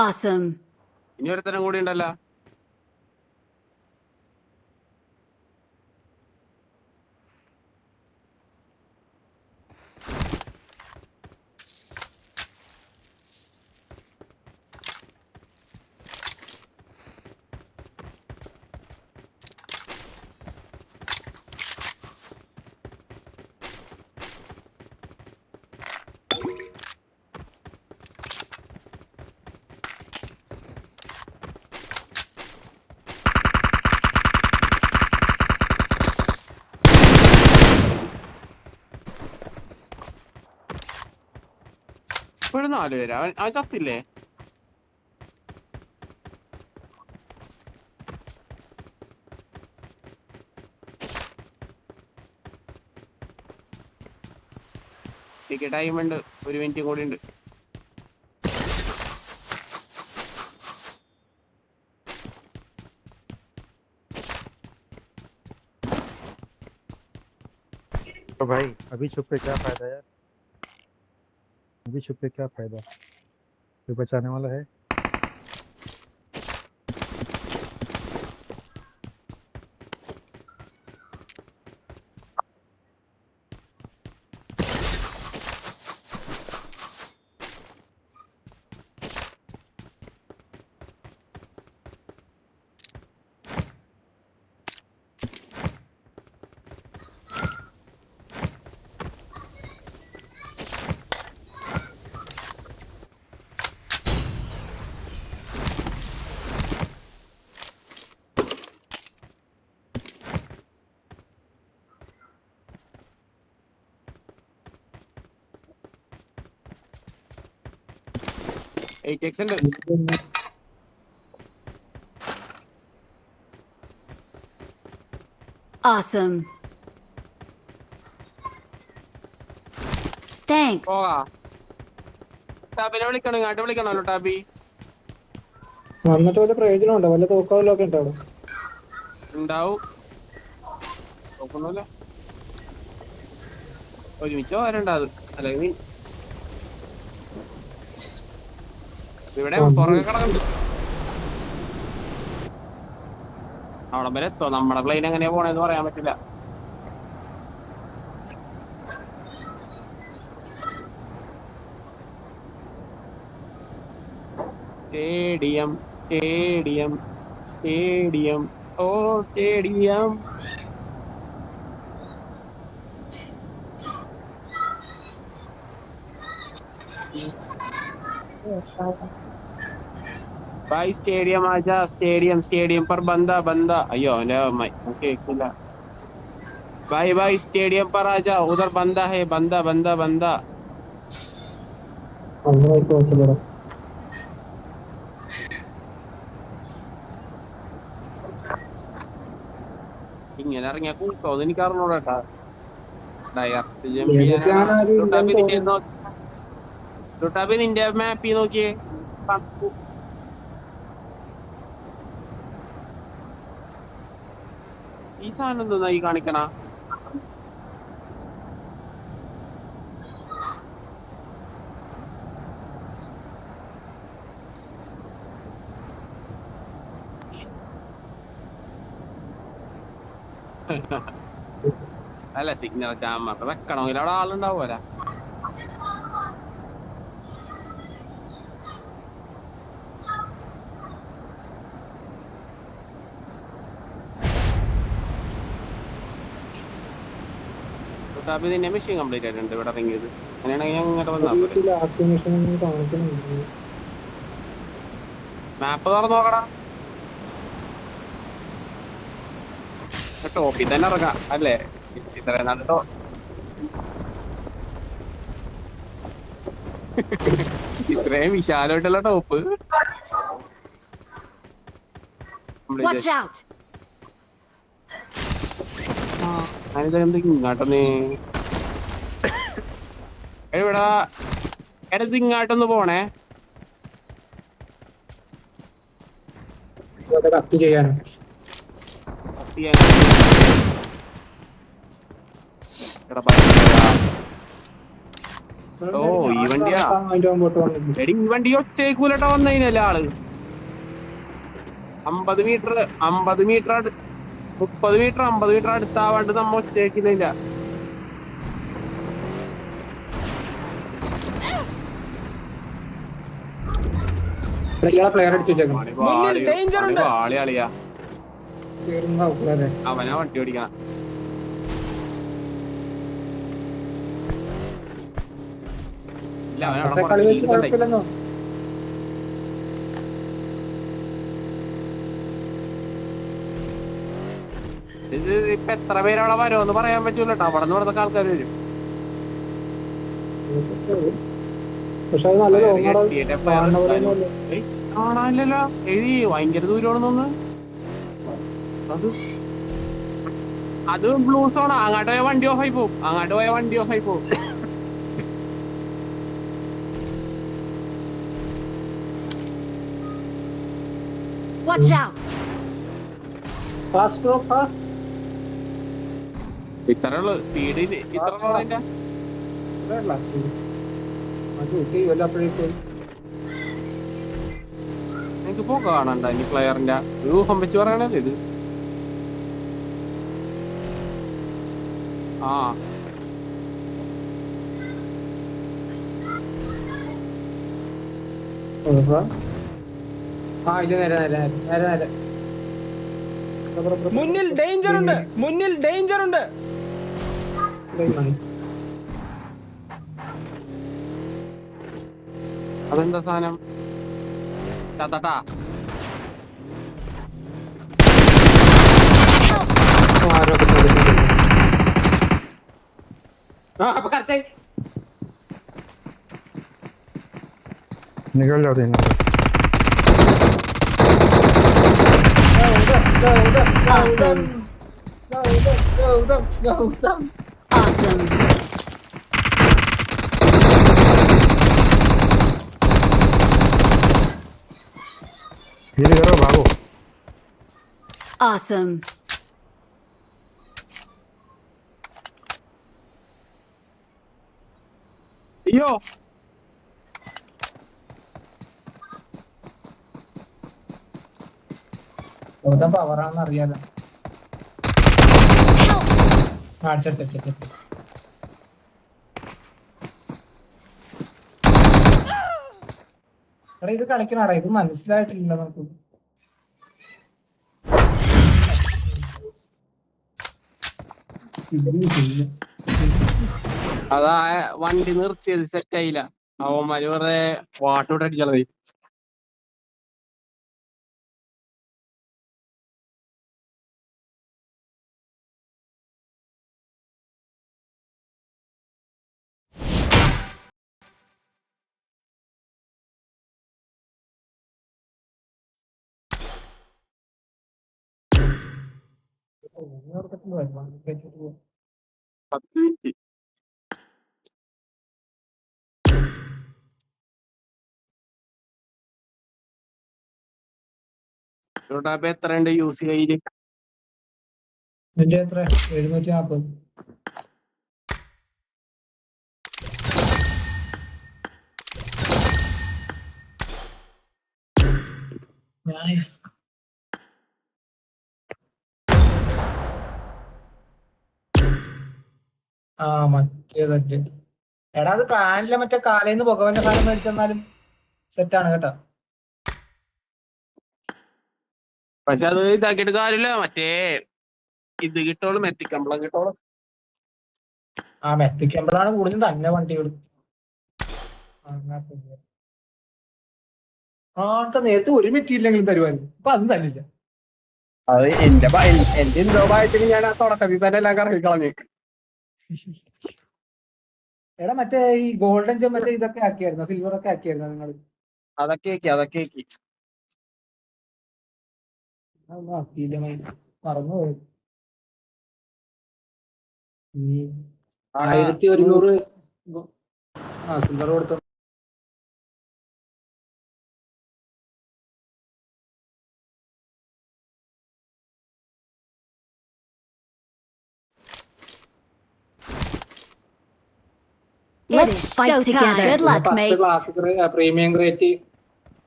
Awesome. ഇനി ഒരുത്തരം കൂടി ഉണ്ടല്ലോ. ഇപ്പോഴും 4 പേര്. അവൻ ചത്തില്ലേ? എനിക്ക് ടൈം ഉണ്ട്, 1 മിനിറ്റ് കൂടി ഉണ്ട്. तो भाई अभी छुप के क्या फायदा यार? अभी छुप के क्या फायदा? कोई बचाने वाला है? ATX ഉണ്ട്. Awesome. Thanks. പോകാ. ടാബിനെ വിളിക്കണോ? ഇങ്ങോട്ട് വിളിക്കണല്ലോ ടാബി. വന്നിട്ട് വല്ല പ്രയോജനം ഉണ്ടോ? വല്ല തോക്കാവല്ലോ ഉണ്ടോ അവിടെ? ഉണ്ടാവും. നോക്കണല്ലോ ഒരുമിച്ചോ വരണ്ടാത്. അല്ലെങ്കിൽ ഇവിടെ പുറകെ കിടക്കുന്നുണ്ട്. അവിടെ വരെ എത്തോ? നമ്മുടെ പ്ലെയിൻ എങ്ങനെയാ പോണേന്ന് പറയാൻ പറ്റില്ല. സ്റ്റേഡിയം ഓ സ്റ്റേഡിയം. भाई स्टेडियम आजा. स्टेडियम पर बंदा. अयो केക്കില്ല. भाई भाई स्टेडियम पर आ जाओ, उधर बंदा है, बंदा बंदा बंदा। ഇങ്ങനെ ഇറങ്ങിയ കൂട്ടോ എനിക്ക് അറിഞ്ഞൂടാ. ഡയറക്റ്റ് ജമ്പ് ഏതൊക്കെയാണ് ആരും ഇല്ലെന്ന് തോന്നുന്നു. ലുട്ടാപ്പി നിന്റെ മാപ്പിൽ നോക്കിയേ. ഈ സാധനം എന്താ ഈ കാണിക്കണ? അല്ല സിഗ്നൽ ജാമൊക്കെ വെക്കണമെങ്കിൽ അവിടെ ആളുണ്ടാവുമല്ല. ലുട്ടാപ്പി നിന്നെ മെഷീൻ കംപ്ലീറ്റ് ആയിട്ടുണ്ട് ഇവിടെ ഇറങ്ങിയത്. അങ്ങനെയാണെങ്കിൽ ഞാൻ ഇങ്ങോട്ട് വന്നാൽ മാപ്പ് തുറന്നു നോക്കടാ. ടോപ്പിൽ തന്നെ ഇറങ്ങാം അല്ലേ? ഇത്രയും നാട്ടോ ഇത്രയും വിശാലമായിട്ടുള്ള ടോപ്പ്. Watch out! എന്തെങ്കിലും ഇങ്ങോട്ടൊന്ന് എവിടാ എടുത്ത് ഇങ്ങോട്ടൊന്ന് പോണേ. കത്തി ചെയ്യാനും ഓ ഈ വണ്ടിയാ. എടി ഈ വണ്ടി ഒറ്റേക്കൂലട്ടോ വന്നതിനല്ല ആള്. 50 മീറ്റർ 30 മീറ്റർ 50 മീറ്റർ അടുത്താവാണ്ട് നമ്മ ഒച്ചേക്കുന്നില്ല. പ്ലെയർ അടിച്ചു വാളിയാളിയാ. അവനാ വണ്ടി ഓടിക്കണം. ഇല്ല കളി വെച്ച് കുഴപ്പമില്ലെന്നോ. ഇത് ഇപ്പൊ എത്ര പേരവിടെ വരുമെന്ന് പറയാൻ പറ്റൂല കേട്ടോ. അവിടെ നിന്ന് ഇവിടുത്തെ ആൾക്കാർ വരും. പക്ഷെ അത് നല്ല കാണാനില്ലല്ലോ. ഭയങ്കര ദൂരമാണെന്ന്. അത് ബ്ലൂ സോണാ. അങ്ങോട്ട് പോയ വണ്ടി ഓഫ് ആയി പോവും. Watch out! ഫാസ്റ്റ് ഇത്രയുള്ളൂ സ്പീഡിൽ. ഇത്ര എനിക്ക് പോക്ക് കാണണ്ട. ഇനി പ്ലെയറിന്റെ രൂപം വെച്ച് പറയണല്ലേ ഇത്. ആ ഇത് നേരെ മുന്നിൽ ഡേഞ്ചർ ഉണ്ട്. അതെന്താ സാധനം? ചത്തട്ടാ. निकल जाओ दिन Awesome! Awesome! धीरे करो भागो Awesome! അയ്യോ പവറാന്ന് അറിയാലോ. ഇത് കളിക്കണടാ. ഇത് മനസ്സിലായിട്ടില്ല നമുക്ക്. അതാ വണ്ടി നിർത്തിയത് സെറ്റ് ആയില്ല. അവന്മാര് വെറുതെ വാട്ടോട്ട് അടിച്ചത്. 10 മിനിറ്റ്. അപ്പൊ എത്ര ഉണ്ട് യൂസ് കയ്യില്? ഇതിന്റെ എത്ര 740. ഞാൻ മറ്റേതല്ലേ എടാ, അത് പാനിലെ മറ്റേ കാലേന്ന് പുകവന്റെ സാധനം മേടിച്ചെന്നാലും സെറ്റാണ് കേട്ടോ. പക്ഷെ അത് ഇതാക്കിയിട്ട് കാര്യമില്ല. മറ്റേ ഇത് കിട്ടോളൂ, മെത്തിക്കമ്പളം കിട്ടോളൂ. മെത്തിക്കുമ്പോഴാണ് കൂടുതലും തന്നെ വണ്ടികൾ. നേരത്തെ ഒരു മെറ്റീരിയലെങ്കിലും തരുമായിരുന്നു, ഇപ്പൊ അതും തന്നില്ല. അത് എന്റെ എന്തോ ഭാഗത്തിന് ഞാൻ ആ തുടക്കത്തിൽ തന്നെ എല്ലാം കറക്കി കളഞ്ഞു. എടാ, മറ്റേ ഈ ഗോൾഡൻ ജെം മറ്റേ ഇതൊക്കെ ആക്കിയായിരുന്നു, സിൽവർ ഒക്കെ ആക്കിയായിരുന്നു നിങ്ങൾ? അതൊക്കെ മറന്നുപോയി. 1100 സിൽവർ കൊടുത്തു. Let's fight together. Good luck, 10 mates. Classic premium great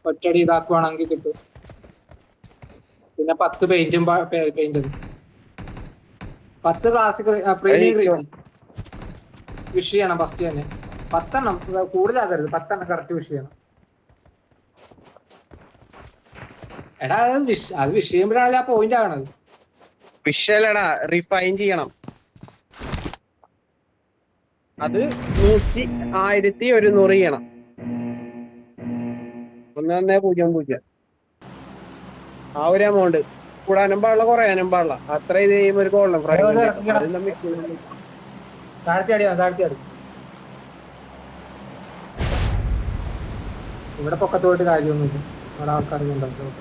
ഒറ്റടി ഇതാക്കുവാണെങ്കിൽ കിട്ടും. പിന്നെ 10 പെയിന്റും paint 10 classic premium great wish ചെയ്യണം ഫസ്റ്റ് തന്നെ. 10 എണ്ണം കൂടുതലാകരുത്, 10 എണ്ണം കറക്റ്റ് വിഷ് ചെയ്യണം. എടാ, അത് വിഷ് ചെയ്യുമ്പോഴാണല്ലേ ആ പോയിന്റ് ആകണത്. വിഷയല്ലടാ, റിഫൈൻ ചെയ്യണം. അത് 1100 ചെയ്യണം. 1100 ആ ഒരു എമൗണ്ട് കൂടാനും പാടില്ല, കുറയാനും പാടില്ല. അത്ര ഇത് ചെയ്യുമ്പോൾ ഒരു ഗോൾഡൻ ഫ്രൈ താഴ്ത്തി ഇവിടെ പൊക്കത്തോട്ട് കാര്യമൊന്നുമില്ല, ഇവിടെ ആൾക്കാരുണ്ടാവും.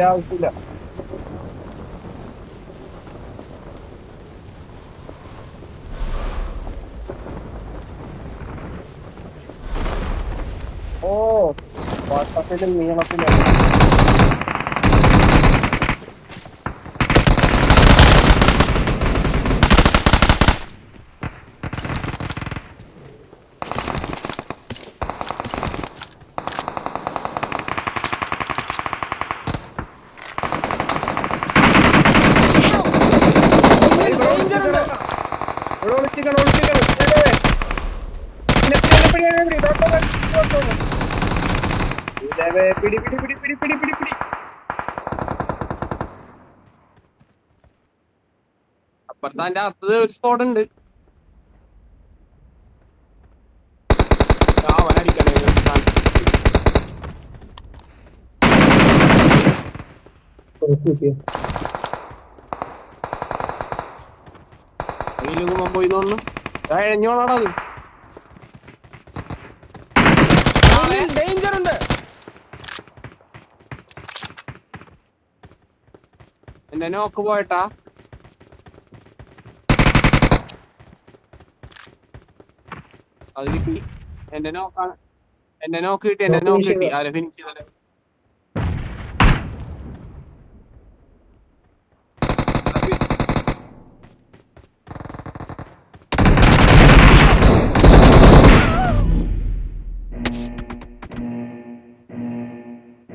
ആവശ്യമില്ല. ഓ, വട്ടത്തിലും നീളത്തിലും പിടി. അപ്പുറത്ത് അതിന്റെ അകത്ത് ഒരു സ്പോട്ട് ഉണ്ട്. അവനടിക്കണേ പോയി തോന്നുന്നു. എഴഞ്ഞോളാടത്. ഡേഞ്ചർ ഉണ്ട്. എന്റെ നോക്ക് പോയിട്ടാ. അത് കിട്ടി. എന്റെ നോക്ക് കിട്ടി. ആരെ ഫിനിഷ് ചെയ്തല്ലേ?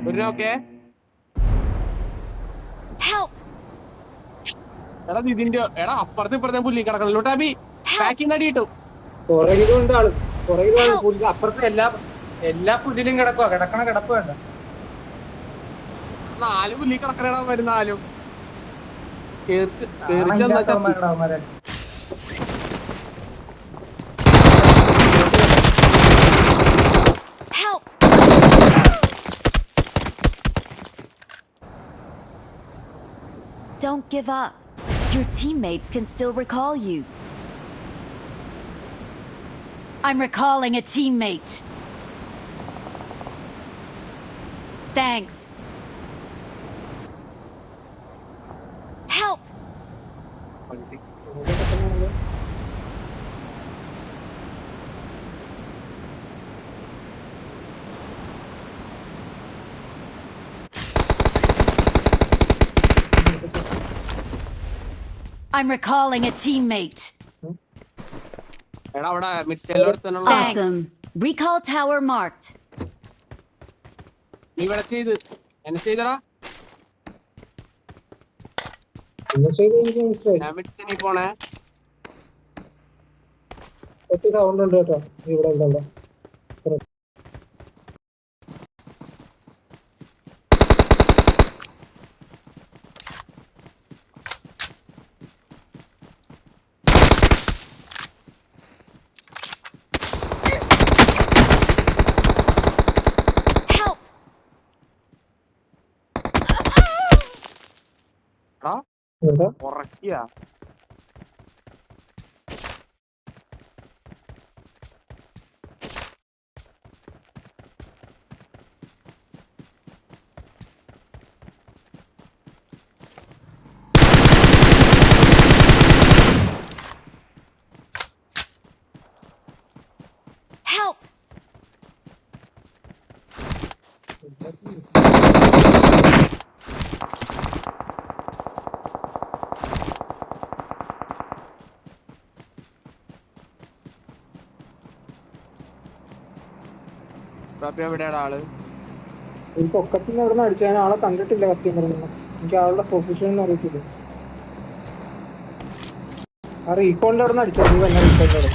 ഒരു നോക്കേ. എടാ ഇതിന്റെ അപ്പുറത്ത് ഇപ്പുറത്തെ പുല്ലി കിടക്കണല്ലോ. ടാബി പാക്കിങ് അടി കിട്ടും. പുറകിലുണ്ട് ആള്, അപ്പുറത്തെ എല്ലാ പുല്ലിലും കിടക്കണ കിടപ്പ് വേണ്ട. 4 പുല്ലി കിടക്കണ വരുന്നാലും Don't give up. Your teammates can still recall you. I'm recalling a teammate. Thanks. Help! I'm recalling a teammate. എടാ അവിടെ മിഡ്സ്റ്റൈലിൽ ഒരുത്തനുള്ള Awesome. Recall tower marked. നീ ഇവിടെ ചെയ്ത് എന്നെ ചെയ്തടാ. എനിക്ക് മനസ്സിലായി. ഞാൻ മിഡ്സ്റ്റൈലിൽ പോണേ. ഒറ്റ സൗണ്ട് ഉണ്ട് കേട്ടോ ഇവിടെ ഉണ്ടല്ലോ. Help! എടാ എന്താ ഉറക്കിയ Help! എവിടെയാണ് ആള്? ഈ പൊക്കത്തിന് എവിടെ നിന്ന് അടിച്ചു? ഞാൻ ആളെ കണ്ടിട്ടില്ല സത്യം പറഞ്ഞു. എനിക്ക് ആളുടെ പൊസിഷൻ ഒന്നും അറിയത്തില്ല. ആ റീകോളിന്റെ അവിടെ നിന്ന് അടിച്ചത്. റീകോളിന്റെ അവിടെ